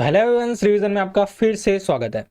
तो hello everyone, revision में आपका फिर से स्वागत है।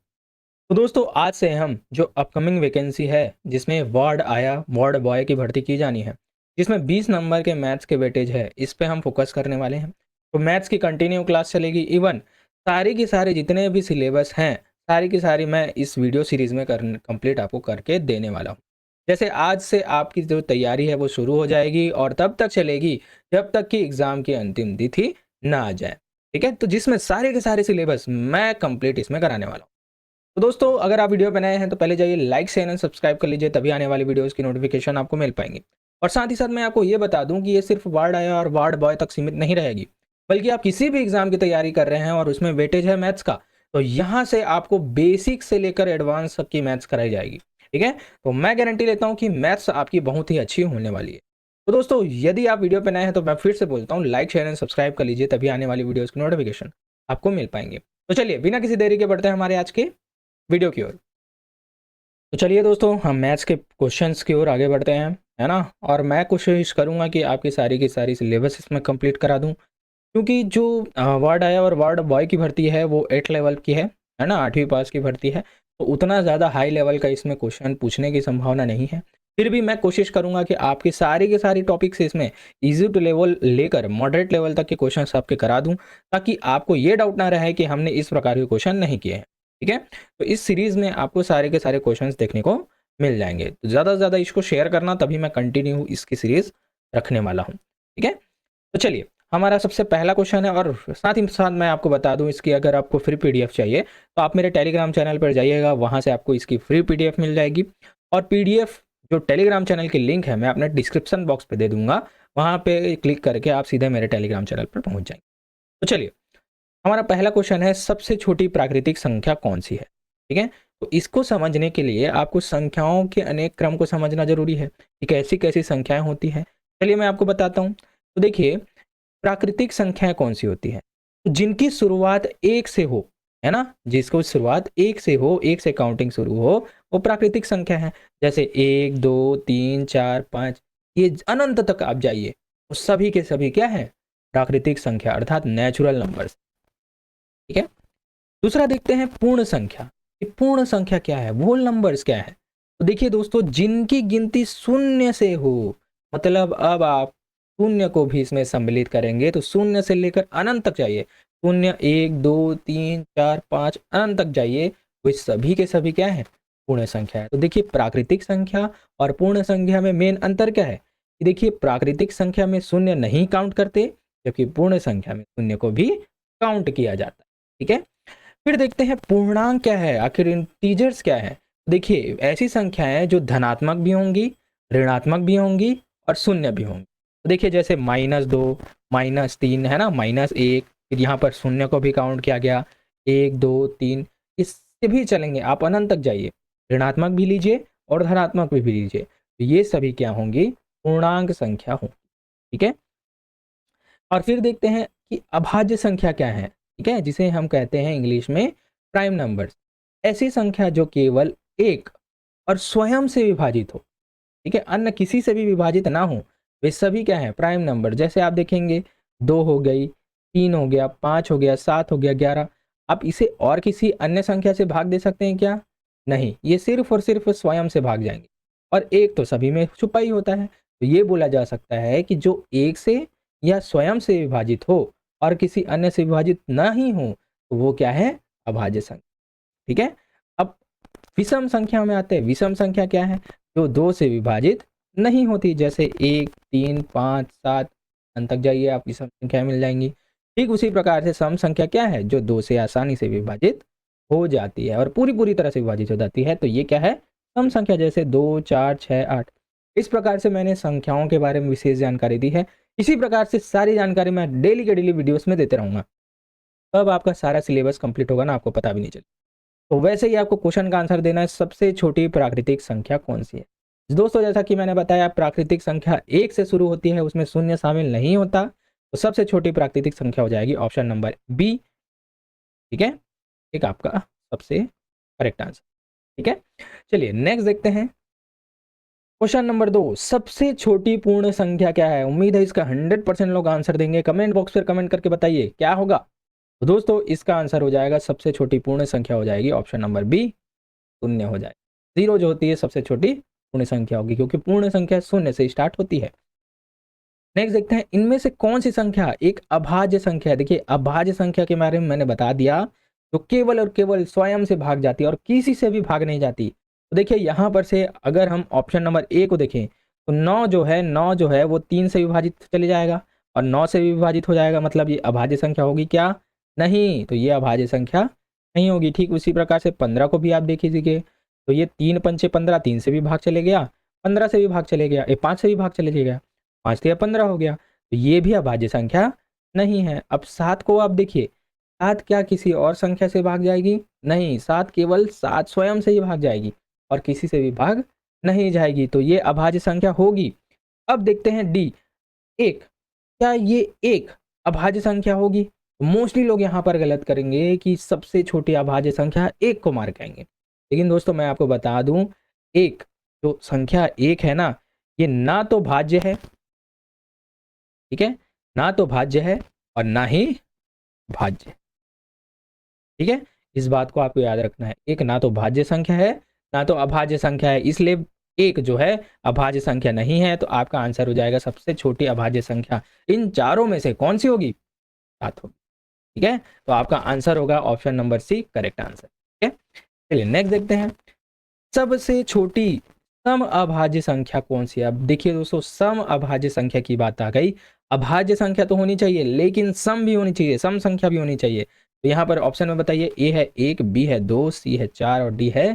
तो दोस्तों, आज से हम जो अपकमिंग वैकेंसी है जिसमें वार्ड आया, वार्ड बॉय की भर्ती की जानी है, जिसमें 20 नंबर के मैथ्स के वेटेज है, इस पे हम फोकस करने वाले हैं। तो मैथ्स की कंटिन्यू क्लास चलेगी। इवन सारी की सारी जितने भी सिलेबस हैं, सारी की सारी मैं इस वीडियो सीरीज में कंप्लीट आपको करके देने वाला हूँ। जैसे आज से आपकी जो तैयारी है वो शुरू हो जाएगी और तब तक चलेगी जब तक कि एग्ज़ाम की अंतिम तिथि ना आ जाए। ठीक है, तो जिसमें सारे के सारे सिलेबस मैं कंप्लीट इसमें कराने वाला हूँ। तो दोस्तों, अगर आप वीडियो पे नए हैं तो पहले जाइए लाइक शेयर एंड सब्सक्राइब कर लीजिए, तभी आने वाली वीडियोस की नोटिफिकेशन आपको मिल पाएंगी। और साथ ही साथ मैं आपको ये बता दूं कि ये सिर्फ वार्ड आया और वार्ड बॉय तक सीमित नहीं रहेगी, बल्कि आप किसी भी एग्जाम की तैयारी कर रहे हैं और उसमें वेटेज है मैथ्स का, तो यहाँ से आपको बेसिक से लेकर एडवांस तक की मैथ्स कराई जाएगी। ठीक है, तो मैं गारंटी लेता हूँ कि मैथ्स आपकी बहुत ही अच्छी होने वाली है। तो दोस्तों, यदि आप वीडियो पे नए हैं तो मैं फिर से बोलता हूँ, लाइक शेयर एंड सब्सक्राइब कर लीजिए, तभी आने वाली वीडियोस की नोटिफिकेशन आपको मिल पाएंगे। तो चलिए बिना किसी देरी के बढ़ते हैं हमारे आज के वीडियो की ओर। तो चलिए दोस्तों, हम मैथ्स के क्वेश्चंस की ओर आगे बढ़ते हैं, है ना। और मैं कोशिश करूंगा कि आपकी सारी की सारी सिलेबस इसमें कंप्लीट करा दूं, क्योंकि जो वार्ड आया और वार्ड बॉय की भर्ती है वो 8 लेवल की है ना, 8वीं पास की भर्ती है। तो उतना ज़्यादा हाई लेवल का इसमें क्वेश्चन पूछने की संभावना नहीं है। फिर भी मैं कोशिश करूंगा कि आपकी सारी के सारी टॉपिक्स इसमें इजी टू लेवल लेकर मॉडरेट लेवल तक के क्वेश्चन आपके करा दूं, ताकि आपको ये डाउट ना रहे कि हमने इस प्रकार के क्वेश्चन नहीं किए हैं। ठीक है, तो इस सीरीज में आपको सारे के सारे क्वेश्चन देखने को मिल जाएंगे। तो ज़्यादा से ज़्यादा इसको शेयर करना, तभी मैं कंटिन्यू इसकी सीरीज रखने वाला हूँ। ठीक है, तो चलिए, हमारा सबसे पहला क्वेश्चन है। और साथ ही साथ मैं आपको बता दूं, इसकी अगर आपको फ्री पीडीएफ चाहिए तो आप मेरे टेलीग्राम चैनल पर जाइएगा, वहां से आपको इसकी फ्री पीडीएफ मिल जाएगी। और पीडीएफ जो टेलीग्राम चैनल की लिंक है मैं अपने डिस्क्रिप्शन बॉक्स पे दे दूंगा, वहां पे क्लिक करके आप सीधे मेरे टेलीग्राम चैनल पर पहुंच जाएंगे। तो चलिए, हमारा पहला क्वेश्चन है, सबसे छोटी प्राकृतिक संख्या कौन सी है। ठीक है, तो इसको समझने के लिए आपको संख्याओं के अनेक क्रम को समझना जरूरी है कि कैसी कैसी संख्याएं होती हैं। चलिए मैं आपको बताता हूँ। तो देखिए, प्राकृतिक संख्याएं कौन सी होती हैं, जिनकी शुरुआत एक से हो, है ना, जिसको शुरुआत एक से हो, एक से काउंटिंग शुरू हो, वो प्राकृतिक संख्या है। जैसे 1 2 3 4 5, ये अनंत तक आप जाइए, वो सभी के सभी क्या है, प्राकृतिक संख्या अर्थात नेचुरल नंबर्स। ठीक है, दूसरा देखते हैं पूर्ण संख्या। कि पूर्ण संख्या क्या है, होल नंबर्स क्या है। तो देखिए दोस्तों, जिनकी गिनती शून्य से हो, मतलब अब आप शून्य को भी इसमें सम्मिलित करेंगे तो शून्य से लेकर अनंत तक जाइए, शून्य 1 2 3 4 5 अनंत तक जाइए, वो सभी के सभी क्या है, पूर्ण संख्या है। तो देखिए, प्राकृतिक संख्या और पूर्ण संख्या में मेन अंतर क्या है कि देखिए, प्राकृतिक संख्या में शून्य नहीं काउंट करते, जबकि पूर्ण संख्या में शून्य को भी काउंट किया जाता है। ठीक है, फिर देखते हैं पूर्णांक क्या है, आखिर इंटीजर्स क्या है। देखिए, ऐसी संख्याएं जो धनात्मक भी होंगी, ऋणात्मक भी होंगी और शून्य भी होंगी। तो देखिए, जैसे -2 -3, है ना, -1, फिर यहाँ पर शून्य को भी काउंट किया गया, 1 2 3, इससे भी चलेंगे, आप अनंत तक जाइए, ऋणात्मक भी लीजिए और धनात्मक भी लीजिए, तो ये सभी क्या होंगी, पूर्णांक संख्या होंगी। ठीक है, और फिर देखते हैं कि अभाज्य संख्या क्या है। ठीक है, जिसे हम कहते हैं इंग्लिश में प्राइम नंबर्स। ऐसी संख्या जो केवल एक और स्वयं से विभाजित हो, ठीक है, अन्य किसी से भी विभाजित ना हो, वे सभी क्या है, प्राइम नंबर। जैसे आप देखेंगे, 2 हो गई, 3 हो गया, 5 हो गया, 7 हो गया, 11। आप इसे और किसी अन्य संख्या से भाग दे सकते हैं क्या, नहीं, ये सिर्फ और सिर्फ स्वयं से भाग जाएंगे। और एक तो सभी में छुपा ही होता है, तो ये बोला जा सकता है कि जो एक से या स्वयं से विभाजित हो और किसी अन्य से विभाजित ना ही हो, तो वो क्या है, अभाज्य संख्या। ठीक है, अब विषम संख्या में आते हैं। विषम संख्या क्या है, जो 2 से विभाजित नहीं होती, जैसे 1 3 5 7, अंत तक जाइए, आप विषम संख्या मिल जाएंगी। ठीक उसी प्रकार से सम संख्या क्या है, जो 2 से आसानी से विभाजित हो जाती है और पूरी पूरी तरह से विभाजित हो जाती है, तो ये क्या है, सम संख्या, जैसे 2 4 6 8। इस प्रकार से मैंने संख्याओं के बारे में विशेष जानकारी दी है। इसी प्रकार से सारी जानकारी मैं डेली के डेली वीडियोस में देते रहूंगा, तब आपका सारा सिलेबस कंप्लीट होगा ना, आपको पता भी नहीं चलेगा। तो वैसे ही आपको क्वेश्चन का आंसर देना है, सबसे छोटी प्राकृतिक संख्या कौन सी है। दोस्तों, जैसा कि मैंने बताया, प्राकृतिक संख्या एक से शुरू होती है, उसमें शून्य शामिल नहीं होता, तो सबसे छोटी प्राकृतिक संख्या हो जाएगी ऑप्शन नंबर बी। ठीक है, एक आपका सबसे करेक्ट आंसर। ठीक है, चलिए नेक्स्ट देखते हैं। क्वेश्चन नंबर 2, सबसे छोटी पूर्ण संख्या क्या है। उम्मीद है इसका 100% लोग आंसर देंगे। कमेंट बॉक्स पर कमेंट करके बताइए क्या होगा। तो दोस्तों इसका आंसर हो जाएगा, सबसे छोटी पूर्ण संख्या हो जाएगी ऑप्शन नंबर बी, शून्य हो जाएगी। 0 जो होती है सबसे छोटी पूर्ण संख्या होगी, क्योंकि पूर्ण संख्या शून्य से स्टार्ट होती है। नेक्स्ट देखते हैं, इनमें से कौन सी संख्या एक अभाज्य संख्या है। देखिए अभाज्य संख्या के बारे में मैंने बता दिया, जो केवल और केवल स्वयं से भाग जाती है और किसी से भी भाग नहीं जाती। तो देखिए यहाँ पर से अगर हम ऑप्शन नंबर ए को देखें, तो 9 जो है वो 3 से विभाजित चले जाएगा और 9 से भी विभाजित हो जाएगा, मतलब ये अभाज्य संख्या होगी क्या? नहीं, तो ये अभाज्य संख्या नहीं होगी। ठीक उसी प्रकार से 15 को भी आप देख लीजिए, तो ये 3 पंचे 15, 3 से भी भाग चले गया, 15 से भी भाग चले गया, 5 से भी भाग चले गया, 5 तो 15 हो गया, तो ये भी अभाज्य संख्या नहीं है। अब 7 को आप देखिए, 7 क्या किसी और संख्या से भाग जाएगी? नहीं, 7 केवल 7 स्वयं से ही भाग जाएगी और किसी से भी भाग नहीं जाएगी, तो ये अभाज्य संख्या होगी। अब देखते हैं डी, 1, क्या ये एक अभाज्य संख्या होगी? मोस्टली लोग यहाँ पर गलत करेंगे कि सबसे छोटी अभाज्य संख्या 1 को मार्क करेंगे, लेकिन दोस्तों मैं आपको बता दूं, एक जो संख्या 1 है ना, ये ना तो भाज्य है, ठीक है, ना तो भाज्य है और ना ही भाज्य, ठीक है, इस बात को आपको याद रखना है। एक ना तो भाज्य संख्या है, ना तो अभाज्य संख्या है, इसलिए एक जो है अभाज्य संख्या नहीं है, तो आपका आंसर हो जाएगा सबसे छोटी अभाज्य संख्या इन चारों में से कौन सी होगी? 7 होगी, ठीक है, तो आपका आंसर होगा option number C, correct answer, ठीक है। चलिए नेक्स्ट देखते हैं, सबसे छोटी सम अभाज्य संख्या कौन सी है? अब देखिए दोस्तों, सम अभाज्य संख्या की बात आ गई, अभाज्य संख्या तो होनी चाहिए लेकिन सम भी होनी चाहिए, सम संख्या भी होनी चाहिए। तो यहाँ पर ऑप्शन में बताइए, ए है 1, बी है 2, सी है 4 और डी है।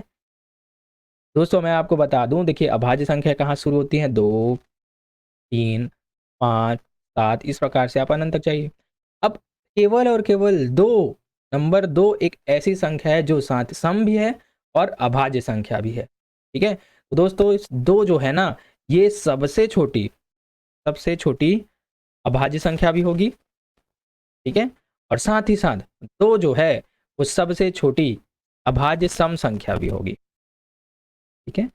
दोस्तों मैं आपको बता दूं, देखिए अभाज्य संख्या कहाँ शुरू होती है? 2, 3, 5, 7, इस प्रकार से आप अनंत तक चाहिए। अब केवल और केवल नंबर 2 एक ऐसी संख्या है जो साथ सम भी है और अभाज्य संख्या भी है, ठीक है। तो दोस्तों इस 2 जो है ना, ये सबसे छोटी अभाज्य संख्या भी होगी, ठीक है, और साथ ही साथ 2 जो है वो सबसे छोटी अभाज्य सम संख्या भी होगी, ठीक है।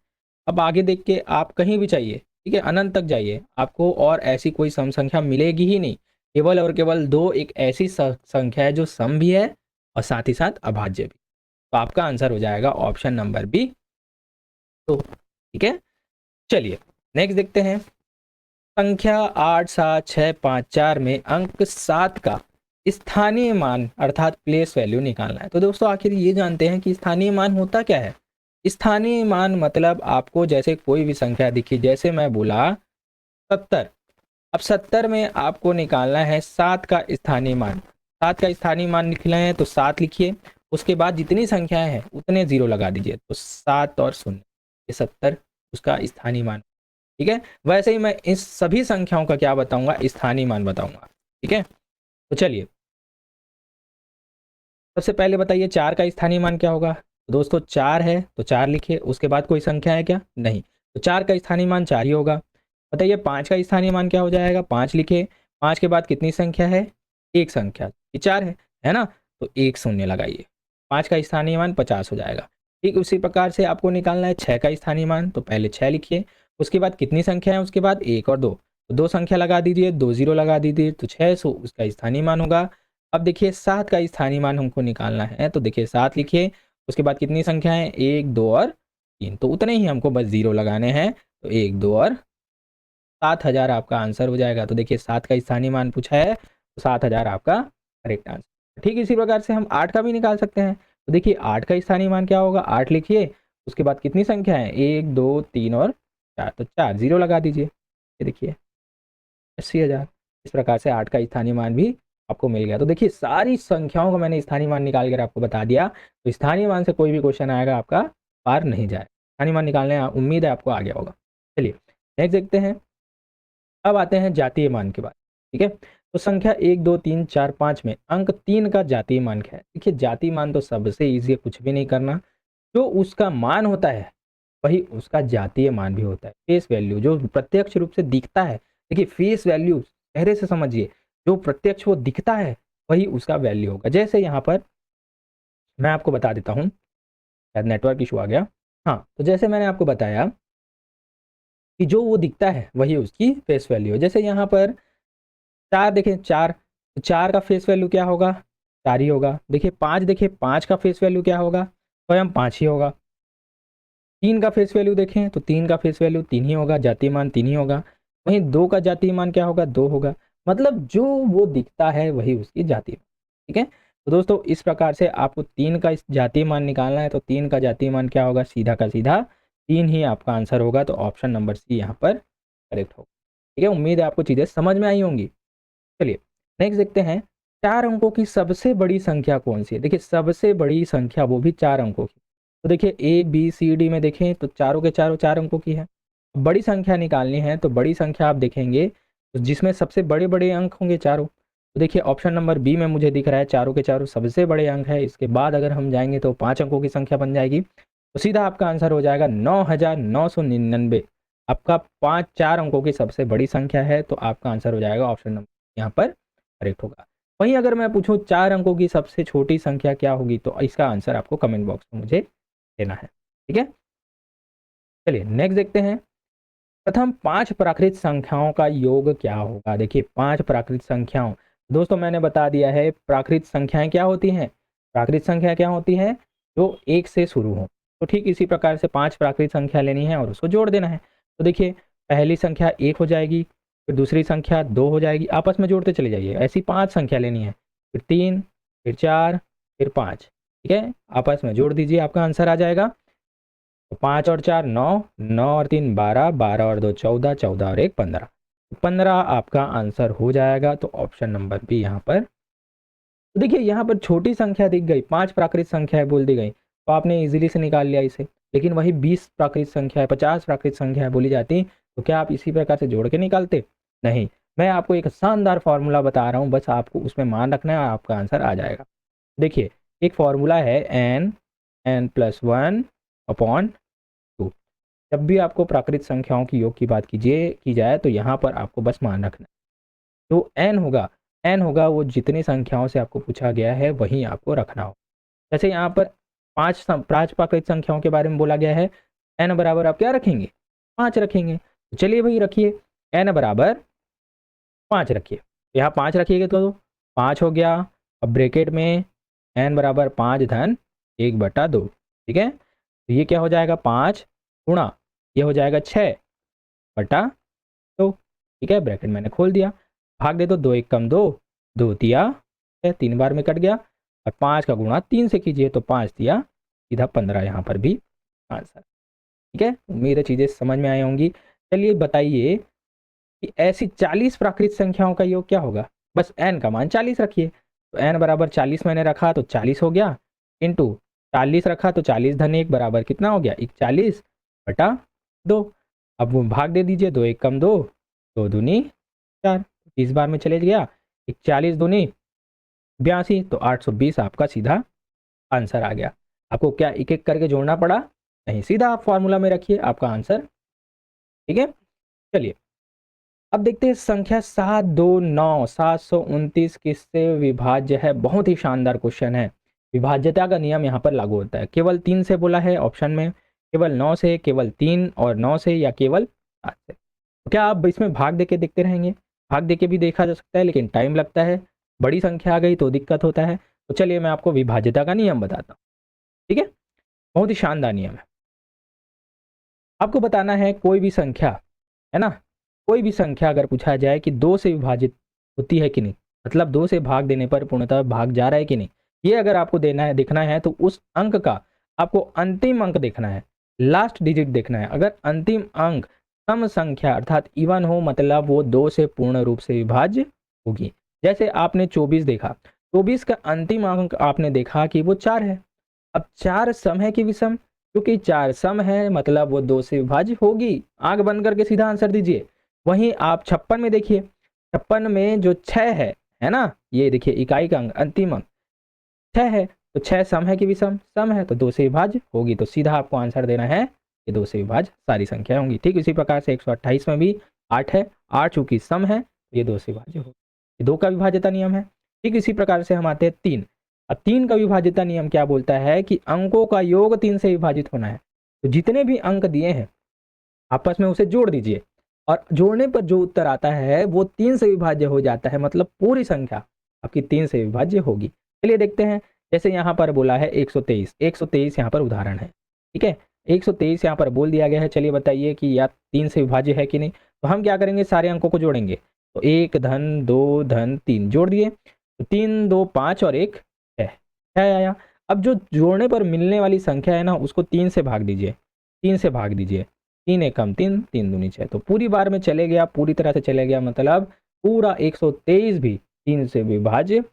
अब आगे देख के आप कहीं भी चाहिए, ठीक है, अनंत तक जाइए, आपको और ऐसी कोई सम संख्या मिलेगी ही नहीं, केवल और केवल 2 एक ऐसी संख्या है जो सम भी है और साथ ही साथ अभाज्य भी। तो आपका आंसर हो जाएगा ऑप्शन नंबर बी, तो ठीक है। चलिए नेक्स्ट देखते हैं, संख्या 8, 7, 6, 5, 4 में अंक 7 का स्थानीय मान अर्थात प्लेस वैल्यू निकालना है। तो दोस्तों आखिर ये जानते हैं कि स्थानीय मान होता क्या है। स्थानीय मान मतलब आपको जैसे कोई भी संख्या दिखी, जैसे मैं बोला 70, अब 70 में आपको निकालना है 7 का स्थानीय मान। 7 का स्थानीय मान लिखना है तो 7 लिखिए, उसके बाद जितनी संख्याएं हैं उतने 0 लगा दीजिए, तो 7 और 0, ये 70 उसका स्थानीय मान, ठीक है। वैसे ही मैं इस सभी संख्याओं का क्या बताऊंगा? स्थानीय मान बताऊंगा, ठीक है। तो चलिए सबसे पहले बताइए 4 का स्थानीय मान क्या होगा? तो दोस्तों 4 है तो 4 लिखिए, उसके बाद कोई संख्या है क्या? नहीं, तो 4 का स्थानीय मान 4 ही होगा। बताइए 5 का स्थानीय मान क्या हो जाएगा? 5 लिखिए, 5 के बाद कितनी संख्या है? एक संख्या, ये 4 है ना, तो एक शून्य लगाइए, 5 का स्थानीय मान 50 हो जाएगा। ठीक उसी प्रकार से आपको निकालना है 6 का स्थानीय मान, तो पहले 6 लिखिए, उसके बाद कितनी संख्या है? उसके बाद 1 और 2, तो 2 संख्या लगा दीजिए, 2 0 लगा दीजिए, तो 600 उसका स्थानीय मान होगा। अब देखिए 7 का स्थानीय मान हमको निकालना है, तो देखिए 7 लिखिए, उसके बाद कितनी संख्या है? 1, 2 और 3, तो उतने ही हमको बस 0 लगाने हैं, तो 1, 2 और 7000 आपका आंसर हो जाएगा। तो देखिए 7 का स्थानीय मान पूछा है, तो 7000 आपका करेक्ट आंसर। ठीक इसी प्रकार से हम 8 का भी निकाल सकते हैं, तो देखिए 8 का स्थानीय मान क्या होगा? 8 लिखिए, उसके बाद कितनी संख्या है? 1, 2, 3 और 4, तो 4 0 लगा दीजिए, ये देखिए 80,000। इस प्रकार से 8 का स्थानीय मान भी आपको मिल गया। तो देखिए सारी संख्याओं का मैंने स्थानीय मान निकाल कर आपको बता दिया, तो स्थानीय मान से कोई भी क्वेश्चन आएगा आपका पार नहीं जाए। स्थानीय मान निकालने उम्मीद है आपको आ गया होगा। चलिए नेक्स्ट देखते हैं, अब आते हैं जातीय मान के बाद, ठीक है। तो संख्या 1, 2, 3, 4, 5 में अंक 3 का जातीय मान क्या है? देखिए जातीय मान तो सबसे ईजी है, कुछ भी नहीं करना, जो उसका मान होता है वही उसका जातीय मान भी होता है। फेस वैल्यू जो प्रत्यक्ष रूप से दिखता है, देखिए फेस वैल्यू चेहरे से समझिए, जो प्रत्यक्ष वो दिखता है वही उसका वैल्यू होगा। जैसे यहाँ पर मैं आपको बता देता हूँ, शायद नेटवर्क इशू आ गया। हाँ, तो जैसे मैंने आपको बताया कि जो वो दिखता है वही उसकी फेस वैल्यू है। जैसे यहाँ पर 4 देखें, 4, तो 4 का फेस वैल्यू क्या होगा? 4 ही होगा। देखिए 5, देखिए 5 का फेस वैल्यू क्या होगा, स्वयं 5 ही होगा। 3 का फेस वैल्यू देखें तो 3 का फेस वैल्यू 3 ही होगा, जातीय मान 3 ही होगा। वहीं 2 का जातीय मान क्या होगा, 2 होगा। मतलब जो वो दिखता है वही उसकी जातीय, ठीक है। तो दोस्तों इस प्रकार से आपको 3 का जातीय मान निकालना है, तो 3 का जातीय मान क्या होगा, सीधा का सीधा 3 ही आपका आंसर होगा। तो ऑप्शन नंबर सी यहाँ पर करेक्ट होगा, ठीक है। उम्मीद है आपको चीज़ें समझ में आई होंगी। चलिए नेक्स्ट देखते हैं, 4 अंकों की सबसे बड़ी संख्या कौन सी है। देखिए सबसे बड़ी संख्या वो भी 4 अंकों की, तो देखिए ए बी सी डी में देखें तो चारों के चारों 4 अंकों की है। बड़ी संख्या निकालनी है तो बड़ी संख्या आप देखेंगे तो जिसमें सबसे बड़े बड़े अंक होंगे चारों, तो देखिए ऑप्शन नंबर बी में मुझे दिख रहा है चारों के चारों सबसे बड़े अंक है। इसके बाद अगर हम जाएंगे तो 5 अंकों की संख्या बन जाएगी, तो सीधा आपका आंसर हो जाएगा 9999। आपका 4 अंकों की सबसे बड़ी संख्या है, तो आपका आंसर हो जाएगा ऑप्शन नंबर यहाँ पर करेक्ट होगा। वहीं अगर मैं पूछूं 4 अंकों की सबसे छोटी संख्या क्या होगी, तो इसका आंसर आपको कमेंट बॉक्स में मुझे देना है, ठीक है। चलिए नेक्स्ट देखते हैं, प्रथम 5 प्राकृत संख्याओं का योग क्या होगा। देखिए 5 प्राकृत संख्याओं, दोस्तों मैंने बता दिया है प्राकृत संख्याएं क्या होती हैं। प्राकृत संख्या क्या होती है, जो 1 से शुरू हो। तो ठीक इसी प्रकार से 5 प्राकृत संख्या लेनी है और उसको जोड़ देना है। तो देखिए पहली संख्या 1 हो जाएगी, फिर दूसरी संख्या 2 हो जाएगी, आपस में जोड़ते चले जाइए। ऐसी 5 संख्या लेनी है, फिर 3, फिर 4, फिर 5, ठीक है। आपस में जोड़ दीजिए, आपका आंसर आ जाएगा। तो 5 और 4 9, 9 और 3 12, 12 और 2 14, 14 और 1 15, 15 आपका आंसर हो जाएगा। तो ऑप्शन नंबर बी यहाँ पर। तो देखिए यहाँ पर छोटी संख्या दिख गई, 5 प्राकृत संख्या है बोल दी गई, तो आपने इजीली से निकाल लिया इसे। लेकिन वही 20 प्राकृत संख्या है, 50 प्राकृत संख्या है बोली जाती, तो क्या आप इसी प्रकार से जोड़ के निकालते? नहीं, मैं आपको एक शानदार फॉर्मूला बता रहा हूँ, बस आपको उसमें मान रखना है और आपका आंसर आ जाएगा। देखिए एक फॉर्मूला है n+1 अपॉन 2। जब भी आपको प्राकृत संख्याओं की योग की बात की जाए तो यहाँ पर आपको बस मान रखना है, जो n होगा वो जितनी संख्याओं से आपको पूछा गया है वहीं आपको रखना हो। जैसे यहाँ पर 5 प्राकृत संख्याओं के बारे में बोला गया है, n बराबर आप क्या रखेंगे, 5 रखेंगे। तो चलिए भाई रखिए, n बराबर 5 रखिए। यहाँ 5 रखिएगा तो 5 हो गया। अब ब्रैकेट में n बराबर 5 धन 1/2, ठीक है। तो ये क्या हो जाएगा, 5 गुणा ये हो जाएगा 6/2, ठीक है। ब्रैकेट मैंने खोल दिया, भाग दे दो, 2 1 कम 2, 2 तिया 3 बार में कट गया। और 5 का गुणा 3 से कीजिए तो 5 तिया सीधा 15, यहाँ पर भी आंसर, ठीक है। उम्मीद है चीज़ें समझ में आई होंगी। चलिए बताइए कि ऐसी 40 प्राकृत संख्याओं का योग क्या होगा। बस n का मान 40 रखिए, तो n बराबर 40 मैंने रखा तो 40 हो गया, इंटू 40 रखा तो 40 धन 1 बराबर कितना हो गया, 41/2। अब वो भाग दे दीजिए, 2 1 कम 2, 2 दूनी 4, 30 बार में चले गया, 41 दूनी 82, तो 820 आपका सीधा आंसर आ गया। आपको क्या एक एक करके जोड़ना पड़ा, नहीं, सीधा आप फॉर्मूला में रखिए, आपका आंसर, ठीक है। चलिए अब देखते हैं संख्या 729 729 किससे विभाज्य है। बहुत ही शानदार क्वेश्चन है। विभाज्यता का नियम यहाँ पर लागू होता है। केवल 3 से बोला है ऑप्शन में, केवल 9 से, केवल 3 और 9 से, या केवल 7 से। तो क्या आप इसमें भाग देके देखते रहेंगे? भाग देके भी देखा जा सकता है, लेकिन टाइम लगता है, बड़ी संख्या आ गई तो दिक्कत होता है। तो चलिए मैं आपको विभाज्यता का नियम बताता हूँ, ठीक है। बहुत ही शानदार नियम है। आपको बताना है कोई भी संख्या, है ना, कोई भी संख्या अगर पूछा जाए कि 2 से विभाजित होती है कि नहीं, मतलब 2 से भाग देने पर पूर्णतः भाग जा रहा है कि नहीं, ये अगर आपको देना है, देखना है, तो उस अंक का आपको अंतिम अंक देखना है, लास्ट डिजिट देखना है। अगर अंतिम अंक सम संख्या अर्थात इवन हो, मतलब वो 2 से पूर्ण रूप से विभाज्य होगी। जैसे आपने 24 देखा, 24 का अंतिम अंक आपने देखा कि वो 4 है। अब 4 सम है कि विषम, क्योंकि 4 सम है मतलब वो 2 से विभाज्य होगी। आंख बंद करके सीधा आंसर दीजिए। वहीं आप 56 में देखिए, 56 में जो 6 है ना, ये देखिए इकाई का अंक, अंतिम अंक 6 है, तो 6 सम है कि विषम, सम है, तो 2 से विभाज्य होगी। तो सीधा आपको आंसर देना है कि 2 से विभाज्य सारी संख्या होंगी। ठीक इसी प्रकार से 128 में भी 8 है, 8 चूंकि सम है तो ये 2 से विभाज्य होगी, ये 2 का विभाज्यता नियम है। ठीक इसी प्रकार से हम आते हैं 3। अब 3 का विभाज्यता नियम क्या बोलता है कि अंकों का योग 3 से विभाजित होना है। तो जितने भी अंक दिए हैं आपस में उसे जोड़ दीजिए, और जोड़ने पर जो उत्तर आता है वो 3 से विभाज्य हो जाता है, मतलब पूरी संख्या आपकी 3 से विभाज्य होगी। चलिए देखते हैं, जैसे यहाँ पर बोला है 123, 123 यहाँ पर उदाहरण है, ठीक है। 123 यहाँ पर बोल दिया गया है। चलिए बताइए कि या 3 से विभाज्य है कि नहीं। तो हम क्या करेंगे, सारे अंकों को जोड़ेंगे। तो 1 धन 2 धन 3 जोड़ दिए, तो 3 2 5 और 1 6 आया। अब जो जोड़ने पर मिलने वाली संख्या है ना, उसको 3 से भाग दीजिए, 3 से भाग दीजिए। 3 एकम 3, 3 दूनी 6, तो पूरी बार में चले गया, पूरी तरह से चले गया, मतलब पूरा 123 भी 3 से विभाज्य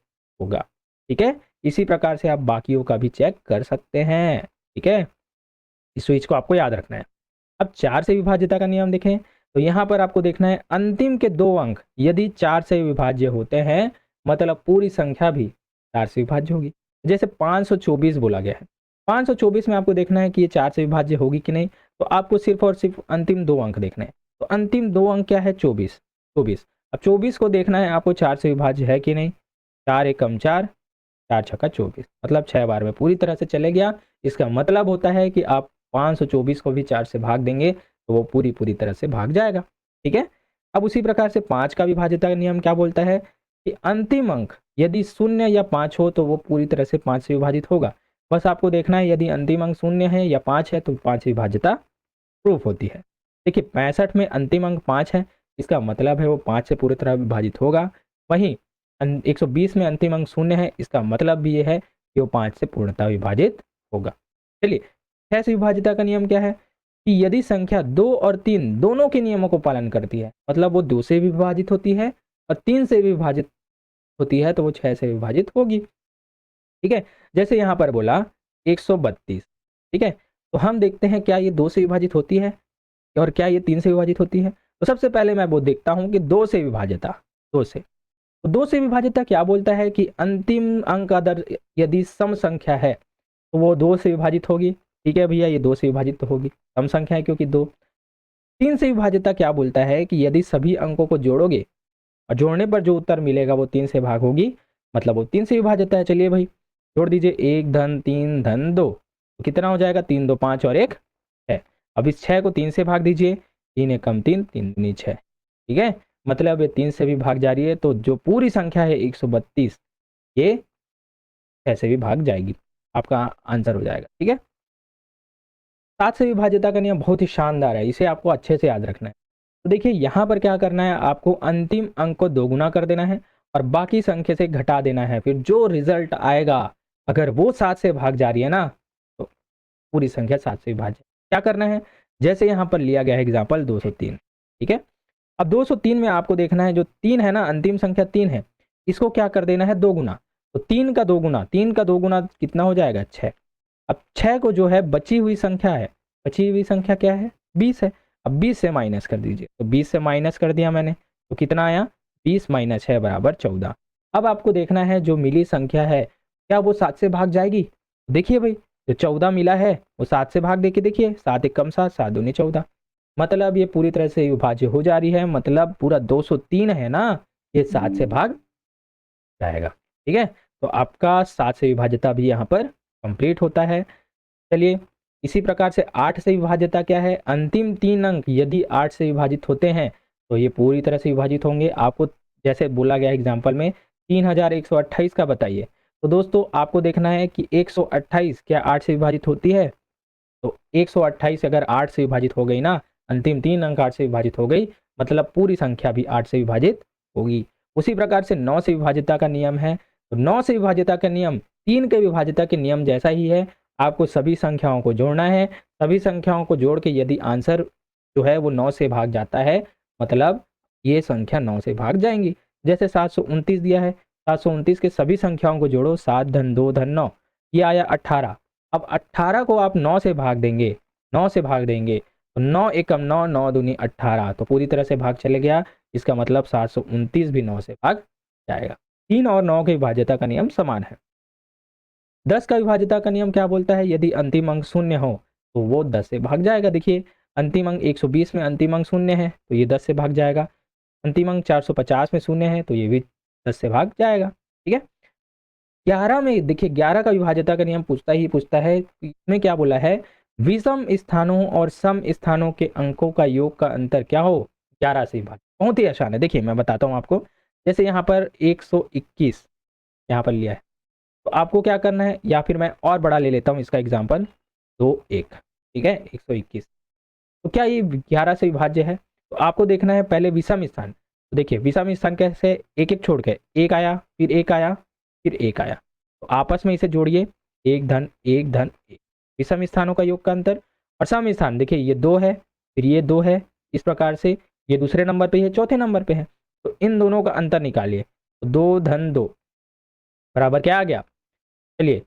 होगा, ठीक है। इसी प्रकार से आप बाकियों का भी चेक कर सकते हैं, ठीक है। इस स्विच को आपको याद रखना है। अब 4 से विभाज्यता का नियम देखें, तो यहाँ पर आपको देखना है अंतिम के 2 अंक यदि 4 से विभाज्य होते हैं, मतलब पूरी संख्या भी 4 से विभाज्य होगी। जैसे 524 बोला गया है, 524 में आपको देखना है कि ये 4 से विभाज्य होगी कि नहीं। तो आपको सिर्फ और सिर्फ अंतिम 2 अंक देखने हैं। तो अंतिम 2 अंक क्या है, 24, 24। अब 24 को देखना है आपको 4 से विभाज्य है कि नहीं। 4 एकम 4, 4 छक्का 24, मतलब 6 बार में पूरी तरह से चले गया। इसका मतलब होता है कि आप 524 को भी 4 से भाग देंगे तो वो पूरी तरह से भाग जाएगा, ठीक है। अब उसी प्रकार से 5 का विभाज्यता का नियम क्या बोलता है कि अंतिम अंक यदि 0 या 5 हो तो वो पूरी तरह से 5 से विभाजित होगा। बस आपको देखना है यदि अंतिम अंक 0 है या 5 है तो 5 विभाज्यता प्रूफ होती है। देखिए 65 में अंतिम अंक 5 है, इसका मतलब है वो 5 से पूरी तरह विभाजित होगा। वहीं 120 में अंतिम अंक 0 है, इसका मतलब भी ये है कि वो 5 से पूर्णतः विभाजित होगा। चलिए 6 से विभाज्यता का नियम क्या है कि यदि संख्या 2 और 3 दोनों के नियमों को पालन करती है, मतलब वो 2 से भी विभाजित होती है और 3 से भी विभाजित होती है, तो वो 6 से विभाजित होगी, ठीक है। जैसे यहाँ पर बोला 132, ठीक है। तो हम देखते हैं क्या ये 2 से विभाजित होती है और क्या ये 3 से विभाजित होती है। तो सबसे पहले मैं वो देखता हूँ कि 2 से विभाज्यता, 2 से, तो 2 से विभाज्यता क्या बोलता है कि अंतिम अंक अगर यदि सम संख्या है तो वो 2 से विभाजित होगी, ठीक है भैया, ये 2 से विभाजित तो होगी, सम संख्या है क्योंकि 2। 3 से विभाज्यता क्या बोलता है कि यदि सभी अंकों को जोड़ोगे और जोड़ने पर जो उत्तर मिलेगा वो 3 से भाग होगी, मतलब वो 3 से विभाज्यता है। चलिए भाई जोड़ दीजिए, 1 धन 3 धन 2, तो कितना हो जाएगा, 3 2 5 और 1 6। अब इस 6 को 3 से भाग दीजिए, 3 एकम 3, 3 दूनी 6, ठीक है। मतलब ये 3 से भी भाग जा रही है, तो जो पूरी संख्या है 132 ये 6 से भी भाग जाएगी, आपका आंसर हो जाएगा, ठीक है। 7 से विभाज्यता का नियम बहुत ही शानदार है, इसे आपको अच्छे से याद रखना है। तो देखिए यहाँ पर क्या करना है, आपको अंतिम अंक को दोगुना कर देना है और बाकी संख्या से घटा देना है। फिर जो रिजल्ट आएगा अगर वो 7 से भाग जा रही है ना, तो पूरी संख्या 7 से विभाज्य। क्या करना है, जैसे यहाँ पर लिया गया है एग्जाम्पल 203, ठीक है। अब 203 में आपको देखना है जो 3 है ना, अंतिम संख्या 3 है, इसको क्या कर देना है, 2 गुना। तो 3 का 2 गुना, 3 का 2 गुना कितना हो जाएगा, 6। अब 6 को जो है बची हुई संख्या है, बची हुई संख्या क्या है, 20 है। अब 20 से माइनस कर दीजिए, तो 20 से माइनस कर दिया मैंने, तो कितना आया, 20 माइनस 6 बराबर 14। अब आपको देखना है जो मिली संख्या है क्या वो 7 से भाग जाएगी। देखिए भाई जो 14 मिला है वो 7 से भाग देके देखिए, 7 एकम 7, 7 दूनी 14, मतलब ये पूरी तरह से विभाज्य हो जा रही है। मतलब पूरा 203 है ना, ये 7 से भाग जाएगा, ठीक है। तो आपका 7 से विभाज्यता भी यहाँ पर कंप्लीट होता है। चलिए इसी प्रकार से 8 से विभाज्यता क्या है, अंतिम 3 अंक यदि 8 से विभाजित होते हैं तो ये पूरी तरह से विभाजित होंगे। आपको जैसे बोला गया एग्जाम्पल में 3128 का बताइए, तो दोस्तों आपको देखना है कि 128 क्या 8 से विभाजित होती है। तो 128 अगर 8 से विभाजित हो गई ना, अंतिम 3 अंक 8 से विभाजित हो गई, मतलब पूरी संख्या भी 8 से विभाजित होगी। उसी प्रकार से 9 से विभाज्यता का नियम है, तो 9 से विभाज्यता का नियम 3 के विभाज्यता के नियम जैसा ही है। आपको सभी संख्याओं को जोड़ना है, सभी संख्याओं को जोड़ के यदि आंसर जो है वो 9 से भाग जाता है, मतलब ये संख्या 9 से भाग जाएंगी। जैसे 729 दिया है, 729 के सभी संख्याओं को जोड़ो, 7 धन 2 धन 9, ये आया 18। अब 18 को आप 9 से भाग देंगे, 9 से भाग देंगे तो 9 एकम 9, 9 दूनी 18, तो पूरी तरह से भाग चले गया। इसका मतलब 729 भी 9 से भाग जाएगा। 3 और 9 की विभाज्यता का नियम समान है। 10 का विभाज्यता का नियम क्या बोलता है, यदि अंतिम अंक 0 हो तो वो 10 से भाग जाएगा। देखिए अंतिम अंक 120 में अंतिम अंक 0 है तो ये 10 से भाग जाएगा। अंतिम अंक 450 में 0 है तो ये भी 10 से भाग जाएगा, ठीक है। 11 में देखिए 11 का विभाज्यता का नियम पूछता है, इसमें क्या बोला है, विषम स्थानों और सम स्थानों के अंकों का योग का अंतर क्या हो, 11 से विभाजित। बहुत ही आसान है, देखिए मैं बताता हूँ आपको। जैसे यहाँ पर 121 यहाँ पर लिया है, तो आपको क्या करना है, या फिर मैं और बड़ा ले लेता हूँ इसका एग्जाम्पल, 2 1, ठीक है, 121। तो क्या ये 11 से विभाज्य है? तो आपको देखना है पहले विषम स्थान। तो देखिए विषम स्थान कैसे, एक एक छोड़ के, एक आया, फिर एक आया, फिर एक आया, तो आपस में इसे जोड़िए, एक धन एक धन एक, विषम स्थानों का योग का अंतर। और सम स्थान देखिए ये 2 है, फिर ये 2 है, इस प्रकार से ये दूसरे नंबर पे है, चौथे नंबर पे है, तो इन दोनों का अंतर निकालिए। तो 2 धन 2 बराबर क्या आ गया, चलिए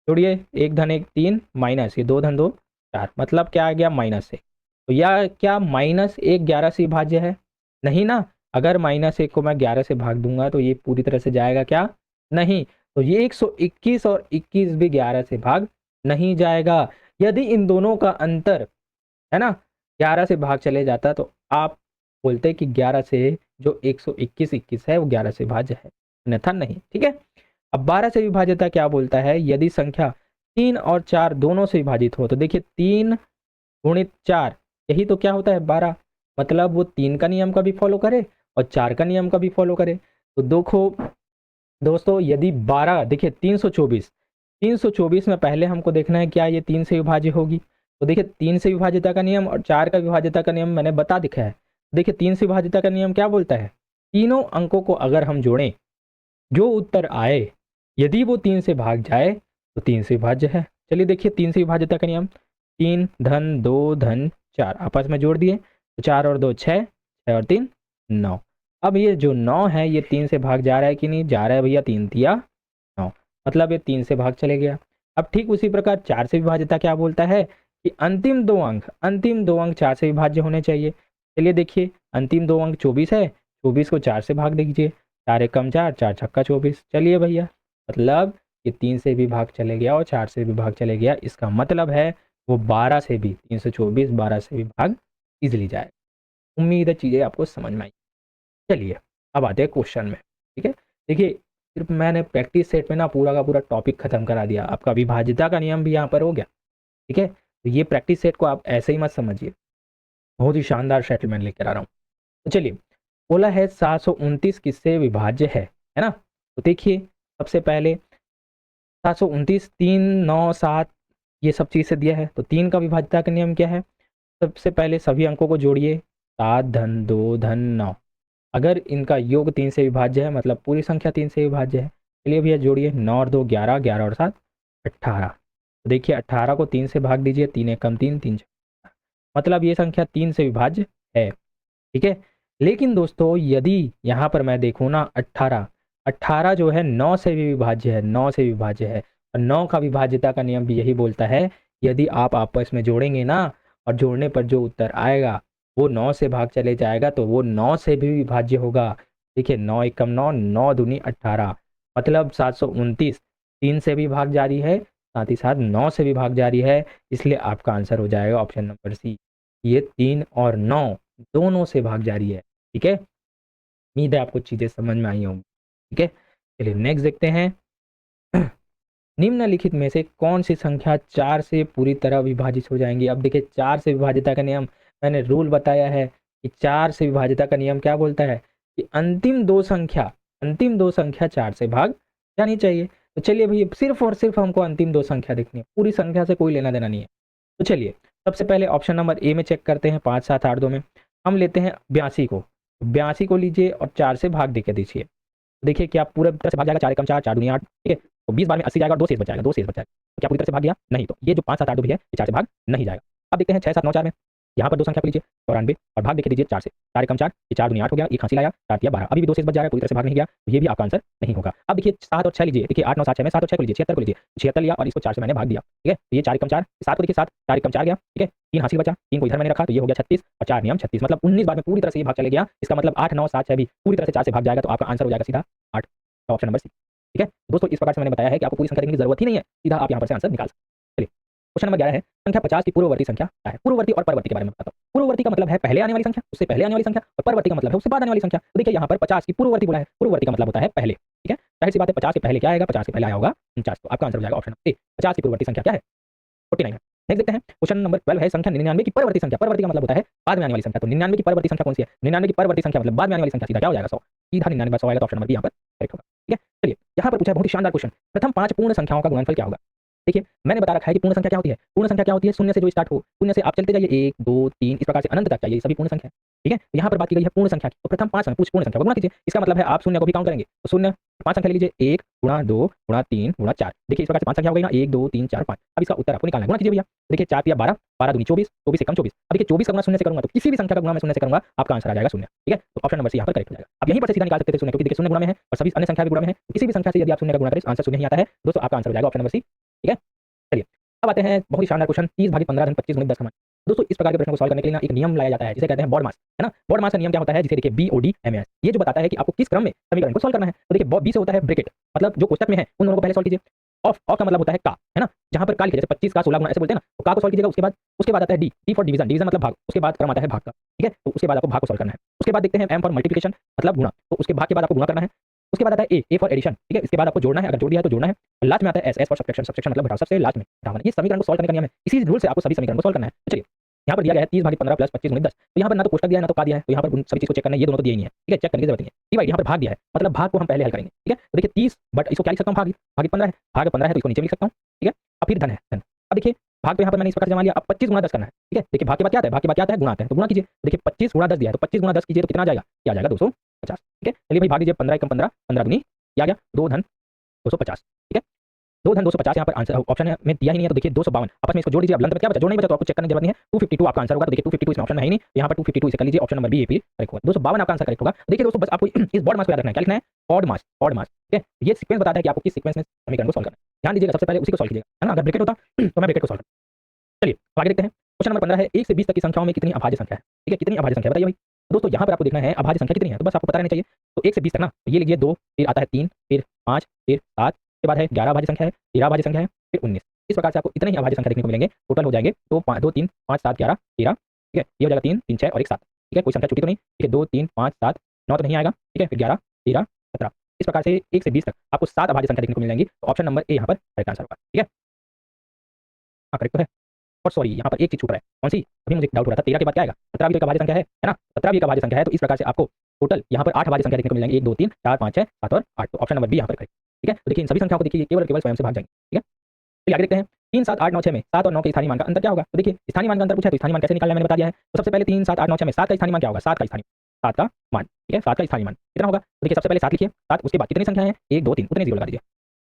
जोड़िए, एक धन एक 3, माइनस ये 2 धन 2 4, मतलब क्या आ गया, माइनस एक। तो यह क्या माइनस एक 11 से विभाज्य है? नहीं ना, अगर माइनस एक को मैं 11 से भाग दूंगा तो ये पूरी तरह से जाएगा क्या, नहीं। तो ये 121 और 21 भी 11 से भाग नहीं जाएगा। यदि इन दोनों का अंतर है ना 11 से भाग चले जाता तो आप बोलते कि 11 से जो 121 है वो 11 से भाज्य है, अन्यथा नहीं, ठीक है। अब 12 से विभाज्यता क्या बोलता है, यदि संख्या 3 और 4 दोनों से विभाजित हो, तो देखिए 3 गुणित 4, यही तो क्या होता है 12, मतलब वो 3 का नियम का भी फॉलो करे और 4 का नियम का भी फॉलो करे। तो देखो दोस्तों, यदि 12 देखिए 324 में पहले हमको देखना है क्या ये 3 से विभाज्य होगी। तो देखिए 3 से विभाज्यता का नियम और 4 का विभाज्यता का नियम मैंने बता दिखा है। देखिए 3 से विभाज्यता का नियम क्या बोलता है, तीनों अंकों को अगर हम जोड़ें, जो उत्तर आए यदि वो 3 से भाग जाए तो 3 से विभाज्य है। चलिए देखिए 3 से विभाज्यता का नियम, 3 धन 2 धन 4 आपस में जोड़ दिए, तो 4 और 2 6, 6 और 3 9। अब ये जो 9 है ये 3 से भाग जा रहा है कि नहीं जा रहा है भैया, 3 तिया 9, मतलब ये 3 से भाग चले गया। अब ठीक उसी प्रकार 4 से विभाज्यता क्या बोलता है कि अंतिम दो अंक 4 से विभाज्य होने चाहिए। चलिए देखिए अंतिम 2 अंक 24 है, 24 को 4 से भाग दीजिए, 4 एकम 4, 4 छक्का 24, चलिए भैया, मतलब ये 3 से भी भाग चले गया और 4 से भी भाग चले गया, इसका मतलब है वो 12 से भी, 324 12 से भी भाग इजिली जाए। उम्मीद है चीज़ें आपको समझ में आई। चलिए अब आते हैं क्वेश्चन में, ठीक है। देखिए सिर्फ मैंने प्रैक्टिस सेट में ना पूरा का पूरा टॉपिक खत्म करा दिया, आपका विभाज्यता का नियम भी यहाँ पर हो गया, ठीक है। तो ये प्रैक्टिस सेट को आप ऐसे ही मत समझिए, बहुत ही शानदार सेटलमेंट लेकर आ रहा हूँ। तो चलिए बोला है 729 किससे विभाज्य है ना। तो देखिए सबसे पहले 729 3 9 7 ये सब चीज़ से दिया है, तो 3 का विभाज्यता का नियम क्या है, सबसे पहले सभी अंकों को जोड़िए, 7 धन 2 धन 9, अगर इनका योग 3 से विभाज्य है मतलब पूरी संख्या 3 से विभाज्य है। चलिए भैया जोड़िए, 9 और 2 11, 11 और 7 18। तो देखिए 18 को 3 से भाग दीजिए, 3 एकम 3, 3 मतलब ये संख्या 3 से विभाज्य है, ठीक है। लेकिन दोस्तों यदि यहाँ पर मैं देखूँ ना 18 जो है 9 से भी विभाज्य है, 9 से विभाज्य है, और 9 का विभाज्यता का नियम भी यही बोलता है, यदि आप आपस में जोड़ेंगे ना और जोड़ने पर जो उत्तर आएगा वो 9 से भाग चले जाएगा तो वो 9 से भी विभाज्य होगा। देखिए 9 एकम 9, 9 दूनी 18, मतलब 729 3 से भी भाग जारी है, साथ ही साथ 9 से भी भाग जारी है, इसलिए आपका आंसर हो जाएगा ऑप्शन नंबर सी, ये 3 और 9 दोनों से भाग जारी है, ठीक है। उम्मीद है आपको चीज़ें समझ में आई होंगी, ठीक है। चलिए नेक्स्ट देखते हैं, निम्नलिखित में से कौन सी संख्या 4 से पूरी तरह विभाजित हो जाएंगी। अब देखिए 4 से विभाज्यता का नियम मैंने रूल बताया है कि 4 से विभाज्यता का नियम क्या बोलता है कि अंतिम दो संख्या 4 से भाग जानी चाहिए। तो चलिए भैया सिर्फ और सिर्फ हमको अंतिम दो संख्या देखनी है, पूरी संख्या से कोई लेना देना नहीं है। तो चलिए सबसे पहले ऑप्शन नंबर ए में चेक करते हैं, 5 7 8 2 में हम लेते हैं 82 को, 82 को लीजिए और 4 से भाग देके दीजिए। देखिए क्या पूरे तरह से भाग जाएगा, 4 एकम 4, 4 दूनी 8, ठीक है। तो 20 बार में 80 जाएगा और 2 शेष बच जाएगा, 2 शेष बच जाएगा। तो क्या पूरी तरह से भाग गया, नहीं। तो ये जो 5 7 8 2 भी है ये 4 से भाग नहीं जाएगा। अब देखते हैं 6 7 9 4 में, यहाँ पर दो संख्या को लीजिए 94 और भाग देके दीजिए 4 से, 4 एकम 4, ये 4 दूनी 8 हो गया, एक हासिल आया, 4 तिया 12, अभी भी 2 शेष बच जाएगा, पूरी तरह से भाग नहीं गया, तो ये भी आपका आंसर नहीं होगा। अब देखिए 7 और 6 लीजिए, देखिए 8 9 7 6 में 7 और 6 को लीजिए, 76 को लीजिए, 76 लिया और इसको 4 से मैंने भाग दिया, ठीक है। तो ये 4 एकम 4, 7 को देखिए 7, 4 एकम 4 गया, ठीक है, 3 हासिल बचा, 3 को इधर मैंने रखा तो ये हो गया 36 और 4 नियम 36, मतलब 19 बार में पूरी तरह से ये भाग चले गया। इसका मतलब 8 9 7 6 भी पूरी तरह से 4 से भाग जाएगा, तो आपका आंसर हो जाएगा सीधा 8, ऑप्शन नंबर सी, ठीक है। दोस्तों इस प्रकार से मैंने बताया है कि आपको पूरी संख्या देखने की जरूरत ही नहीं है, सीधा आप यहाँ पर से आंसर निकाल सकते हैं। चलिए क्वेश्चन नंबर 11 है, संख्या 50 की पूर्ववर्ती संख्या क्या है। पूर्ववर्ती और परवर्ती के बारे में बताता हूँ। पूर्ववर्ती का मतलब है पहले आने वाली संख्या, उससे पहले आने वाली संख्या, और परवर्ती का मतलब है उससे बाद आने वाली संख्या। तो देखिए यहाँ पर 50 की पूर्ववर्ती बोला है, पूर्ववर्ती का मतलब होता है पहले, ठीक है। जाहिर सी बात है 50 के पहले क्या आएगा, 50 के पहले आया होगा 49, तो आपका आंसर हो जाएगा ऑप्शन ए, 50 की पूर्ववर्ती संख्या क्या है, 49 है। नेक्स्ट देखते हैं क्वेश्चन नंबर 12 है, संख्या 99 की परवर्ती संख्या। परवर्ती का मतलब होता है बाद में आने वाली संख्या, तो 99 की परवर्ती संख्या कौन सी है, 99 की परवर्ती संख्या मतलब बाद में आने वाली संख्या, सीधा क्या हो जाएगा 100, सीधा 99 100 आएगा, तो ऑप्शन नंबर बी यहाँ पर करेक्ट होगा। ठीक है, चलिए यहाँ पर पूछा है बहुत ही शानदार क्वेश्चन, प्रथम 5 पूर्ण संख्याओं का गुणनफल क्या होगा। देखिए मैंने बता रखा है कि पूर्ण संख्या क्या होती है। पूर्ण संख्या क्या होती है, शून्य से जो स्टार्ट हो, शून्य से आप चलते जाइए 1 2 3 इस प्रकार से अनंत तक चाहिए, सभी पूर्ण संख्या है। ठीक है, तो यहाँ पर बात की गई है पूर्ण संख्या की, तो प्रथम 5 पूर्ण संख्या को गुणा कीजिए। इसका मतलब है आप शून्य को भी काउंट करेंगे, तो शून्य 5 संख्या ले लीजिए, 1 गुणा 2 गुणा 3 गुणा 4। देखिए इस प्रकार से 5 संख्या हो गई ना, 1 2 3 4 5। अब इसका उत्तर आपको निकालना है, गुणा कीजिए भैया। देखिए 4 या 12, 12 दूनी 24, 24 से कम 24। अब देखिए 24 का गुणा शून्य से करूंगा तो किसी भी संख्या का गुणा मैं शून्य से करूंगा, आपका आंसर आ जाएगा शून्य। ठीक है, तो ऑप्शन नंबर सी यहाँ पर करेक्ट हो जाएगा। अब यहीं पर से सीधा निकाल सकते थे शून्य, क्योंकि देखिए शून्य गुणा में है और सभी अन्य संख्या भी गुणा में है, तो किसी भी संख्या से यदि आप शून्य का गुणा करें आंसर शून्य ही आता है दोस्तों, आपका आंसर हो जाएगा ऑप्शन नंबर सी। ठीक है, चलिए अब आते हैं बहुत ही शानदार क्वेश्चन, 30 भागी 15 धन 25 गुणित 10 का मान। दोस्तों इस प्रकार के प्रश्न को सॉल्व करने के लिए ना एक नियम लाया जाता है जिसे कहते हैं बॉड मास, है ना। बॉड मास का नियम क्या होता है, जिसे देखिए BODMAS, ये जो बताता है कि आपको किस क्रम में समीकरण को सॉल्व करना है। तो देखिए बी से होता है ब्रैकेट, मतलब जो कोष्टक में है उन दोनों को पहले सॉल्व कीजिए। ऑफ का मतलब होता है का, है ना, जहां पर का लिखे जैसे 25 का 16 गुना ऐसे बोलते हैं ना, तो का को सॉल्व कीजिएगा। उसके बाद आता है डी फॉर डिवीजन, डिवीजन मतलब भाग, उसके बाद क्रम आता है भाग का। ठीक है, तो उसके बाद आपको भाग को सॉल्व करना है। उसके बाद देखते हैं एम फॉर मल्टीप्लिकेशन मतलब गुणा, तो उसके भाग के बाद आपको गुणा करना है। उसके बाद आता है ए फॉर एडिशन। ठीक है, इसके बाद आपको जोड़ना है, अगर जोड़ दिया है तो जोड़ना है। लास्ट में आता है एस फॉर सब्ट्रैक्शन, सब्ट्रैक्शन मतलब घटाव, सबसे लास्ट में घटाना। ये समीकरण को सॉल्व करने का नियम है, इसी रूल से आपको सभी समीकरण को सॉल्व करना है। तो चलिए यहाँ पर दिया गया है 30 भागी 15 प्लस 25 गुणित 10, तो यहाँ पर ना तो कोष्टक दिया है ना तो का दिया है, तो यहाँ पर उन सभी चीज को चेक करना है, ये दोनों तो दिए ही नहीं है। ठीक है, चेक करने की जरूरत नहीं है। डिवाइड यहाँ पर भाग दिया है, मतलब भाग को हम पहले हल करेंगे। ठीक है, तो देखिए 30 बट इसको क्या लिख सकता हूँ, भागी 15 है, भाग 15 है तो इसको नीचे लिख सकता हूँ। ठीक है, अब फिर धन है धन। अब देखिए भाग तो यहाँ पर मैंने इस प्रकार जमा लिया, अब 25 गुणा 10 करना है। ठीक है, देखिए भाग के बाद क्या आता है, भाग के बाद क्या आता है, गुणा आता है, तो गुणा कीजिए। देखिए 25 गुणा 10 दिया है, तो 25 गुणा 10 कीजिए तो कितना आ जाएगा, क्या आ जाएगा 250। ठीक है, चलिए भाई भाग दीजिए, 15 एकम 15, 15 दूनी क्या आ गया 2 धन 250। ठीक है, 2 धन 250 यहाँ पर आंसर ऑप्शन में दिया ही नहीं है, तो देखिए 252 आपस में इसको जोड़ दीजिए। अब लंत में क्या बचा, जोड़ नहीं बचा तो आपको चेक करने की जरूरत नहीं है। 252 आपका आंसर होगा, तो देखिए 252 इसमें ऑप्शन में है ही नहीं, यहाँ पर 252 इसे कर लीजिए, ऑप्शन नंबर बी एपी करेक्ट होगा। 252 आपका आंसर करेक्ट होगा। देखिए दोस्तों बस आपको इस बॉड मास को याद रखना है, क्या लिखना है, ऑड मास, ऑड मास। ठीक है, ये सीक्वेंस बताता है कि आपको किस सीक्वेंस में समीकरण को सॉल्व करना है। ध्यान दीजिएगा, सबसे पहले उसी को सॉल्व कीजिएगा, है ना। अगर ब्रैकेट होता तो मैं ब्रैकेट को सॉल्व करता। चलिए आगे देखते हैं, क्वेश्चन नंबर 15 है 1 से 20 तक की संख्याओं में कितनी अभाज्य संख्या है। ठीक है, कितनी अभाज्य संख्या बताइए भाई। तो दोस्तों यहाँ पर आपको देखना है अभाज्य संख्या कितनी है, तो बस आपको पता रहना चाहिए। तो 1 से 20 तक ना, तो ये लीजिए 2, फिर आता है 3, फिर 5, फिर 7, के बाद है 11 अभाज्य संख्या है, 13 अभाज्य संख्या है, फिर 19। इस प्रकार से आपको इतने ही अभाज्य संख्या देखने को मिलेंगे, टोटल हो जाएंगे तो 2 3 5 7 11 13। ठीक है, ये हो जाएगा 3 3 6 और 1 7। ठीक है, कोई संख्या छूटी तो नहीं। ठीक है, 2 3 5 7 9 तो नहीं आएगा। ठीक है, फिर 11 13 17। इस प्रकार से 1 से 20 तक आपको 7 अभाज्य संख्या देखने को मिल जाएंगी, तो ऑप्शन नंबर ए यहाँ पर करेक्ट आंसर होगा। ठीक है, हाँ करेक्ट तो है। और सॉरी यहाँ पर एक चीज छूट रहा है, कौन सी, अभी मुझे डाउट हो रहा था, 13 के बाद क्या आएगा, 17 भी तो एक अभाज्य संख्या है ना, 17 भी एक अभाज्य संख्या है। तो इस प्रकार से आपको टोटल यहाँ पर 8 अभाज्य संख्या देखने को मिल जाएंगी, 1 2 3 4 5 6 7 और 8, तो ऑप्शन नंबर बी यहाँ पर करेक्ट। ठीक है, तो देखिए इन सभी संख्याओं को देखिए केवल केवल स्वयं से भाग जाएंगे। ठीक है, चलिए आगे देखते हैं, 3 7 8 9 6 में 7 और 9 के स्थानीय मान का अंतर क्या होगा। तो देखिए स्थानीय मान का अंतर पूछा है, तो स्थानीय मान कैसे निकालना है मैंने बता दिया है। तो सबसे पहले 3 7 8 9 6 में 7 का स्थानीय मान क्या होगा, 7 का स्थानीय 7 का मान। ठीक है, 7 का स्थानीय मान कितना होगा, तो देखिए सबसे पहले 7 लिखिए, 7 उसके बाद कितनी संख्या है 1 2 3, उतने जीरो लगा दीजिए,